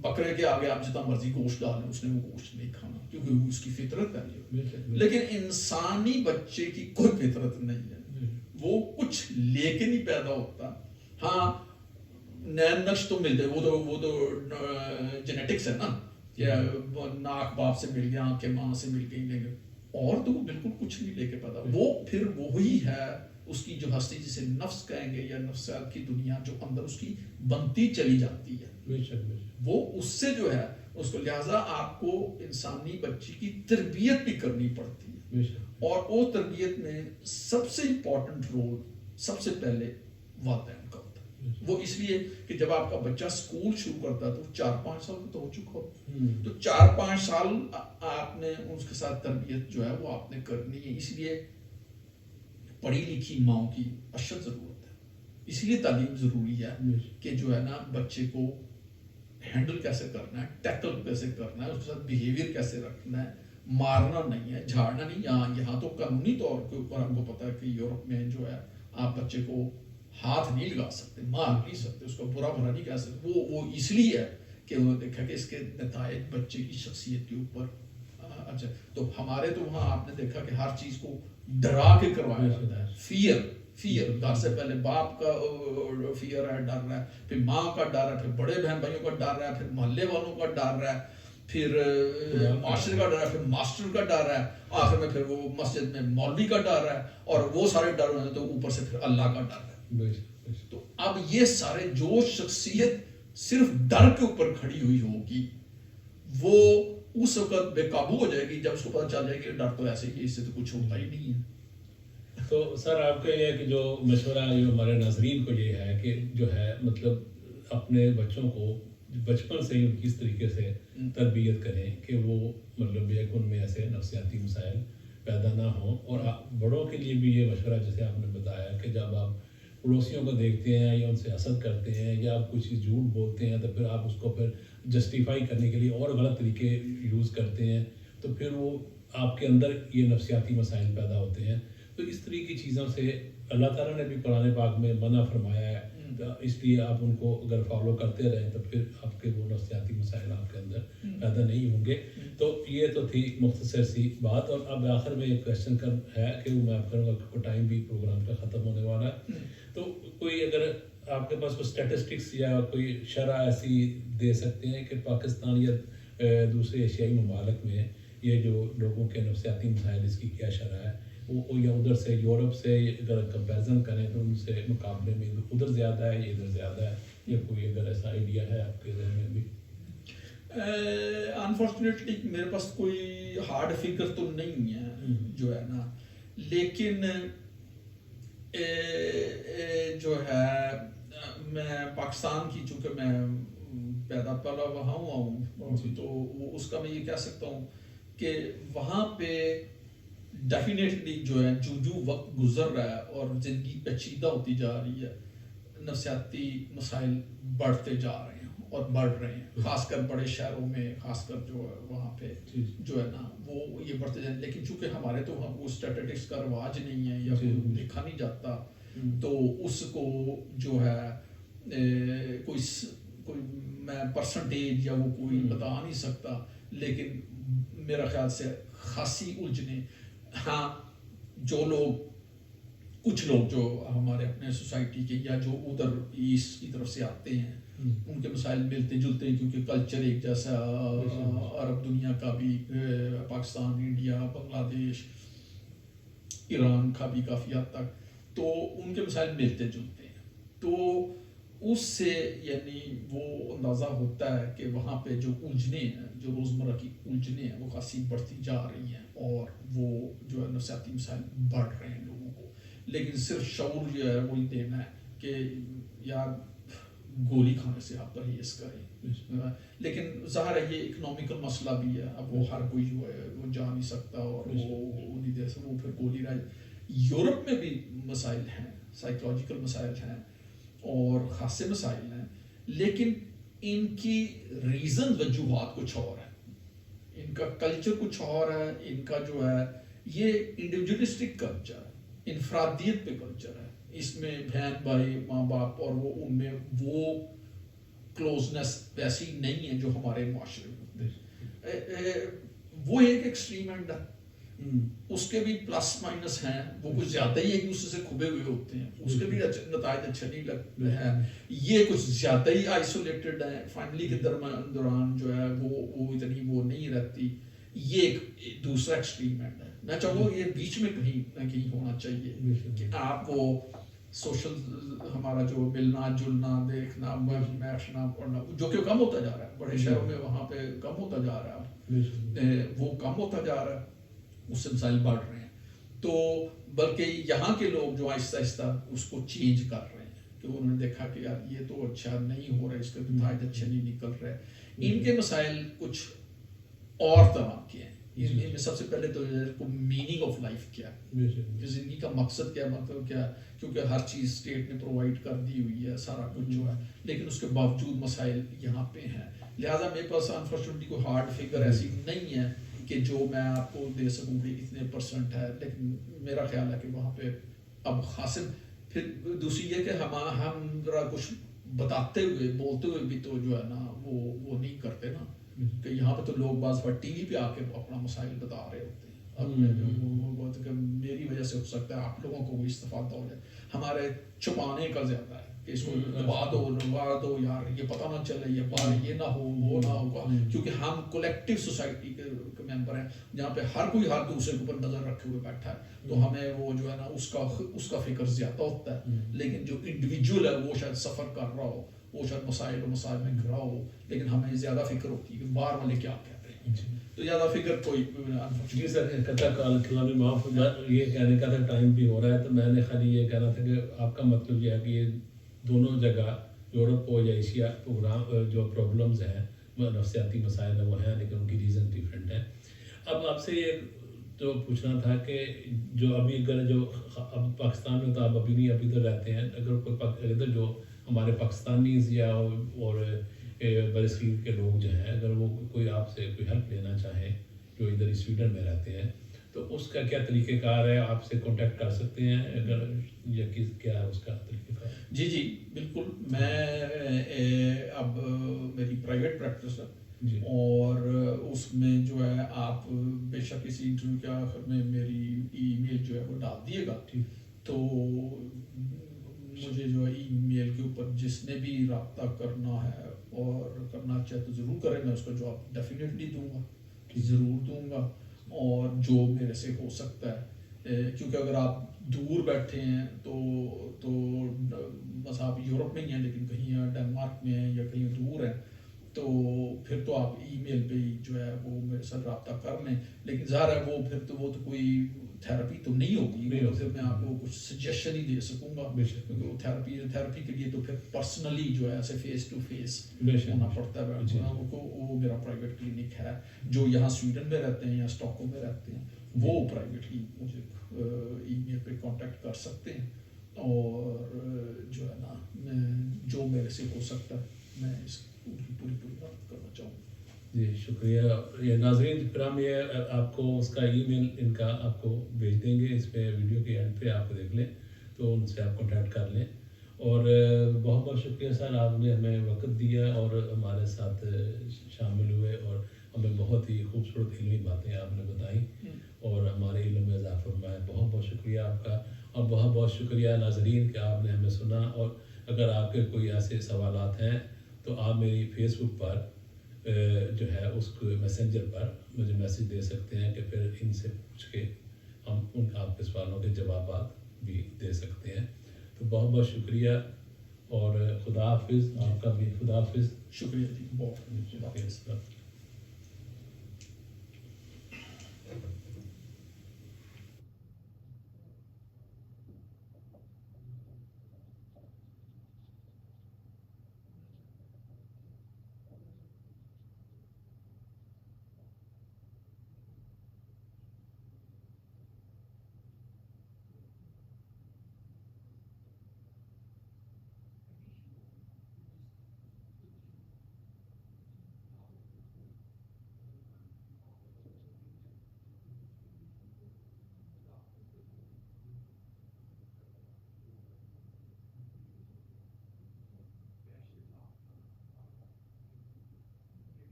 بکرے کے آگے آپ جتنا مرضی گوشت ڈالیں اس نے وہ گوشت نہیں کھانا کیونکہ وہ اس کی فطرت ہے. لیکن انسانی بچے کی کوئی فطرت نہیں ہے, وہ کچھ لے کے نہیں پیدا ہوتا. ہاں نین نقش تو ملتے, وہ تو جینیٹکس ہے نا, یا ناک باپ سے مل گیا, آنکھیں ماں سے مل گئی, اور تو وہ بالکل کچھ نہیں لے کے پیدا. وہ پھر وہی ہے اس کی جو ہستی جسے نفس کہیں گے یا نفسیات کی دنیا جو اندر اس کی بنتی چلی جاتی ہے, وہ اس سے جو ہے اس کو, لہٰذا آپ کو انسانی بچی کی تربیت بھی کرنی پڑتی ہے. اور وہ تربیت میں سب سے امپورٹنٹ رول سب سے پہلے والدین کا ہوتا ہے. وہ اس لیے کہ جب آپ کا بچہ اسکول شروع کرتا ہے تو 4-5 سال کا تو ہو چکا ہو, تو 4-5 سال آپ نے اس کے ساتھ تربیت جو ہے وہ آپ نے کرنی ہے. اس لیے پڑھی لکھی ماؤں کی اشد ضرورت ہے, اس لیے تعلیم ضروری ہے کہ جو ہے نا بچے کو ہینڈل کیسے کرنا ہے, ٹیکل کیسے کرنا ہے, اس کے ساتھ بیہیویئر کیسے رکھنا ہے, مارنا نہیں ہے, جھاڑنا نہیں. یہاں تو قانونی طور کے اوپر ہم کو پتا ہے کہ یورپ میں جو ہے آپ بچے کو ہاتھ نہیں لگا سکتے, مار نہیں سکتے, اس کو برا بھلا نہیں کہہ سکتے. وہ اس لیے ہے کہ انہوں نے دیکھا کہ اس کے نتائج بچے کی شخصیت کے اوپر. اچھا تو ہمارے تو وہاں آپ نے دیکھا کہ ہر چیز کو ڈرا کے کروایا جاتا ہے. فیئر گھر سے پہلے باپ کا فیئر ہے, ڈر رہا ہے, پھر ماں کا ڈر ہے, پھر بڑے بہن بھائیوں کا ڈر رہا ہے, پھر محلے والوں کا ڈر رہا ہے, پھر معاشرے کا ڈر ہے، پھر ماسٹر کا ڈر ہے، آخر میں پھر وہ مسجد میں مولوی کا ڈر ہے، اور وہ سارے ڈر ہونے تو اوپر سے پھر اللہ کا ڈر ہے. تو اب یہ سارے جو شخصیت صرف ڈر کے اوپر کھڑی ہوئی ہوگی وہ اس وقت بے قابو ہو جائے گی جب اس کو پتہ چل جائے کہ ڈر تو ایسے ہی، اس سے تو کچھ ہوتا ہی نہیں ہے. تو سر آپ کا یہ ہے کہ جو مشورہ جو ہمارے ناظرین کو یہ ہے کہ جو ہے مطلب اپنے بچوں کو بچپن سے ہی ان کی اس طریقے سے تربیت کریں کہ وہ مطلب یہ کہ ان میں ایسے نفسیاتی مسائل پیدا نہ ہوں. اور بڑوں کے لیے بھی یہ مشورہ جیسے آپ نے بتایا کہ جب آپ پڑوسیوں کو دیکھتے ہیں یا ان سے حسد کرتے ہیں یا آپ کچھ چیز جھوٹ بولتے ہیں تو پھر آپ اس کو پھر جسٹیفائی کرنے کے لیے اور غلط طریقے یوز کرتے ہیں تو پھر وہ آپ کے اندر یہ نفسیاتی مسائل پیدا ہوتے ہیں. تو اس طرح کی چیزوں سے اللہ تعالیٰ نے بھی قرآن پاک میں منع فرمایا ہے. اس لیے آپ ان کو اگر فالو کرتے رہیں تو پھر آپ کے وہ نفسیاتی مسائل آپ کے اندر پیدا نہیں ہوں گے. تو یہ تو تھی مختصر سی بات. اور اب آخر میں ایک کویشچن ہے کہ وہ میں آپ کروں گا، ٹائم بھی پروگرام کا ختم ہونے والا ہے. تو کوئی اگر آپ کے پاس کوئی اسٹیٹسٹکس یا کوئی شرح ایسی دے سکتے ہیں کہ پاکستان یا دوسرے ایشیائی ممالک میں یہ جو لوگوں کے نفسیاتی مسائل اس کی کیا شرح ہے، وہ یا ادھر سے یورپ سے اگر کمپیریزن کریں تو ان سے مقابلے میں ادھر زیادہ ہے یا ادھر زیادہ ہے، یا کوئی اگر ایسا آئیڈیا ہے آپ کے ذہن میں بھی؟ انفارچونیٹلی میرے پاس کوئی ہارڈ فگر تو نہیں ہے جو ہے نا، لیکن جو ہے میں پاکستان کی چونکہ میں پیدا پلا وہاں ہوا ہوں تو اس کا میں یہ کہہ سکتا ہوں کہ وہاں پہ ڈیفینیٹلی جو ہے جو وقت گزر رہا ہے اور زندگی پیچیدہ ہوتی جا رہی ہے، نفسیاتی مسائل بڑھتے جا رہے ہیں اور بڑھ رہے ہیں، خاص کر بڑے شہروں میں، خاص کر جو ہے وہاں پہ جو ہے نا وہ یہ بڑھتے جائیں. لیکن چونکہ ہمارے تو وہ اسٹیٹسٹکس کا رواج نہیں ہے یا دیکھا نہیں جاتا تو اس کو جو ہے کوئی میں پرسنٹیج یا وہ کوئی بتا نہیں سکتا. لیکن میرا خیال سے خاصی الجھنے، ہاں جو لوگ کچھ لوگ جو ہمارے اپنے سوسائٹی کے یا جو ادھر ایسٹ کی طرف سے آتے ہیں ان کے مسائل ملتے جلتے ہیں کیونکہ کلچر ایک جیسا، عرب دنیا کا بھی، پاکستان، انڈیا، بنگلہ دیش، ایران کا بھی کافی حد تک، تو ان کے مسائل ملتے جلتے ہیں. تو اس سے یعنی وہ اندازہ ہوتا ہے کہ وہاں پہ جو الجھنے ہیں، جو روزمرہ کی الجھنے ہیں وہ خاصی بڑھتی جا رہی ہیں اور وہ جو ہے نفسیاتی مسائل بڑھ رہے ہیں لوگوں کو. لیکن صرف شعور جو ہے وہی دینا ہے کہ یار گولی کھانے سے آپ پرہیز کریں. لیکن ظاہر ہے یہ اکنامیکل مسئلہ بھی ہے، اب وہ ہر کوئی جو ہے وہ جا نہیں سکتا اور وہ نہیں دے سکتا، وہ پھر گولی رہ. یورپ میں بھی مسائل ہیں، سائیکولوجیکل مسائل ہیں اور خاصے مسائل ہیں، لیکن ان کی ریزن وجوہات کچھ اور ہیں، ان کا کلچر کچھ اور ہے. ان کا جو ہے یہ انڈیویجولسٹک کلچر ہے، انفرادیت پہ کلچر ہے. اس میں بہن بھائی، ماں باپ اور وہ ان میں وہ کلوزنس ویسی نہیں ہے جو ہمارے معاشرے میں ہوتے. وہ ایک ایکسٹریم اینڈ ہے. اس کے بھی پلس مائنس ہیں، وہ کچھ زیادہ ہی ایک دوسرے سے کھبے ہوئے ہوتے ہیں، اس کے بھی نتائج اچھے نہیں لگتے ہیں. یہ کچھ زیادہ ہی آئسولیٹڈ ہیں، فیملی کے دوران جو ہے وہ اتنی وہ نہیں رہتی. یہ ایک دوسرا ایکسٹریم اینڈ ہے. میں چاہوں گا یہ بیچ میں کہیں نہ کہیں ہونا چاہیے کہ آپ وہ سوشل ہمارا جو ملنا جلنا، دیکھنا، بیٹھنا پڑھنا جو کہ کم ہوتا جا رہا ہے بڑے شہروں میں، وہاں پہ کم ہوتا جا رہا ہے، وہ کم ہوتا جا رہا ہے، اس سے مسائل بڑھ رہے ہیں. تو بلکہ یہاں کے لوگ جو آہستہ آہستہ اس کو چینج کر رہے ہیں کہ انہوں نے دیکھا کہ یار یہ تو اچھا نہیں ہو رہا، اس کے نتائج اچھے نہیں نکل رہے. ان کے مسائل کچھ اور طرح کے ہیں. ان میں سب سے پہلے تو میننگ آف لائف کیا ہے، زندگی کا مقصد کیا، مطلب کیا، کیونکہ ہر چیز اسٹیٹ نے پرووائڈ کر دی ہوئی ہے سارا کچھ جو ہے، لیکن اس کے باوجود مسائل یہاں پہ ہیں. لہٰذا میرے پاس انفارچونیٹلی کوئی ہارڈ فگر ایسی نہیں ہے کہ جو میں آپ کو دے سکوں کہ اتنے پرسنٹ ہے. لیکن میرا خیال ہے کہ وہاں پہ اب حاصل. پھر دوسری یہ کہ ہم ذرا کچھ بتاتے ہوئے بولتے ہوئے بھی تو جو ہے نا وہ نہیں کرتے نا، کہ یہاں پہ تو لوگ بعض بار ٹی وی پہ آ کے اپنا مسائل بتا رہے ہوتے ہیں. اب میری وجہ سے ہو سکتا ہے آپ لوگوں کو بھی استفادہ ہو جائے. ہمارے چھپانے کا زیادہ ہے کہ اس کو دبا دو لگوا دو یار یہ پتہ نہ چلے یہ بار یہ نہ ہو وہ نہ ہوگا, کیونکہ ہم کولیکٹیو سوسائٹی کے ممبر ہیں جہاں پہ ہر کوئی ہر دوسرے کے اوپر نظر رکھے ہوئے بیٹھا ہے, تو ہمیں وہ جو ہے نا اس کا فکر زیادہ ہوتا ہے. لیکن جو انڈیویجول ہے وہ شاید سفر کر رہا ہو, وہ شاید مسائل و مسائل میں گھرا ہو, لیکن ہمیں زیادہ فکر ہوتی ہے کہ باہر والے کیا کہہ رہے ہیں, تو زیادہ فکر کوئی. جی سر, کلامی معاف, یہ کہنے کا تھا ٹائم بھی ہو رہا ہے, تو میں نے خالی یہ کہنا تھا کہ آپ کا مطلب یہ ہے کہ یہ دونوں جگہ یورپ ہو یا ایشیا پروگرام جو پرابلمز ہیں نفسیاتی مسائل ہیں وہ ہیں, لیکن ان کی ریزن ڈیفرنٹ ہے. اب آپ سے یہ جو پوچھنا تھا کہ جو ابھی اگر جو اب پاکستان میں تو آپ ابھی نہیں ابھی تو رہتے ہیں, اگر کوئی ادھر جو ہمارے پاکستانیز یا اور برصغیر کے لوگ جو ہیں اگر وہ کوئی آپ سے کوئی ہیلپ لینا چاہیں جو ادھر سویڈن میں رہتے ہیں, تو اس کا کیا طریقہ کار ہے, آپ سے کانٹیکٹ کر سکتے ہیں اگر یا کیا ہے اس کا طریقہ کار؟ جی جی بالکل, میں اب میری پرائیویٹ پریکٹس ہے جی, اور اس میں جو ہے آپ بے شک اسی انٹرویو کے آخر میں میری ای میل جو ہے وہ ڈال دیے گا, تو مجھے جو ہے ای میل کے اوپر جس نے بھی رابطہ کرنا ہے اور کرنا چاہے تو ضرور کرے, میں اس کا جواب ڈیفینیٹلی دوں گا, ضرور دوں گا. اور جو میرے سے ہو سکتا ہے, کیونکہ اگر آپ دور بیٹھے ہیں تو بس آپ یورپ میں ہی ہیں لیکن کہیں ڈنمارک میں ہیں یا کہیں دور ہیں, تو پھر تو آپ ای میل پہ ہی جو ہے وہ میرے ساتھ رابطہ کر لیں. لیکن ظاہر ہے وہ تو کوئی تھیراپی تو نہیں ہوگی, تو پھر میں آپ کو کچھ سجیشن ہی دے سکوں گا, کیونکہ وہ تھیراپی کے لیے تو پھر پرسنلی جو ہے ایسے فیس ٹو فیس ہونا پڑتا ہے. وہ میرا پرائیویٹ کلینک ہے, جو یہاں سویڈن میں رہتے ہیں یا اسٹاک ہوم میں رہتے ہیں وہ پرائیویٹلی مجھے ای میل پہ کانٹیکٹ کر سکتے ہیں, اور جو ہے نا جو میرے سے ہو سکتا ہے میں اس کی پوری بات کرنا چاہوں گا. جی شکریہ. یہ ناظرین کرام, یہ آپ کو اس کا ای میل ان کا آپ کو بھیج دیں گے, اس پہ ویڈیو کے اینڈ پہ آپ کو دیکھ لیں تو ان سے آپ کانٹیکٹ کر لیں. اور بہت بہت شکریہ سر, آپ نے ہمیں وقت دیا اور ہمارے ساتھ شامل ہوئے اور ہمیں بہت ہی خوبصورت علمی باتیں آپ نے بتائیں اور ہمارے علم میں اضافہ فرمایا. بہت بہت شکریہ آپ کا, اور بہت بہت شکریہ ناظرین کہ آپ نے ہمیں سنا. اور اگر آپ کے کوئی ایسے سوالات ہیں تو آپ میری فیس بک پر جو ہے اس کو میسنجر پر مجھے میسیج دے سکتے ہیں کہ پھر ان سے پوچھ کے ہم ان آپ کے سوالوں کے جوابات بھی دے سکتے ہیں. تو بہت بہت شکریہ اور خدا حافظ. آپ کا بھی خدا حافظ. شکریہ جی, بہت خدا حافظ.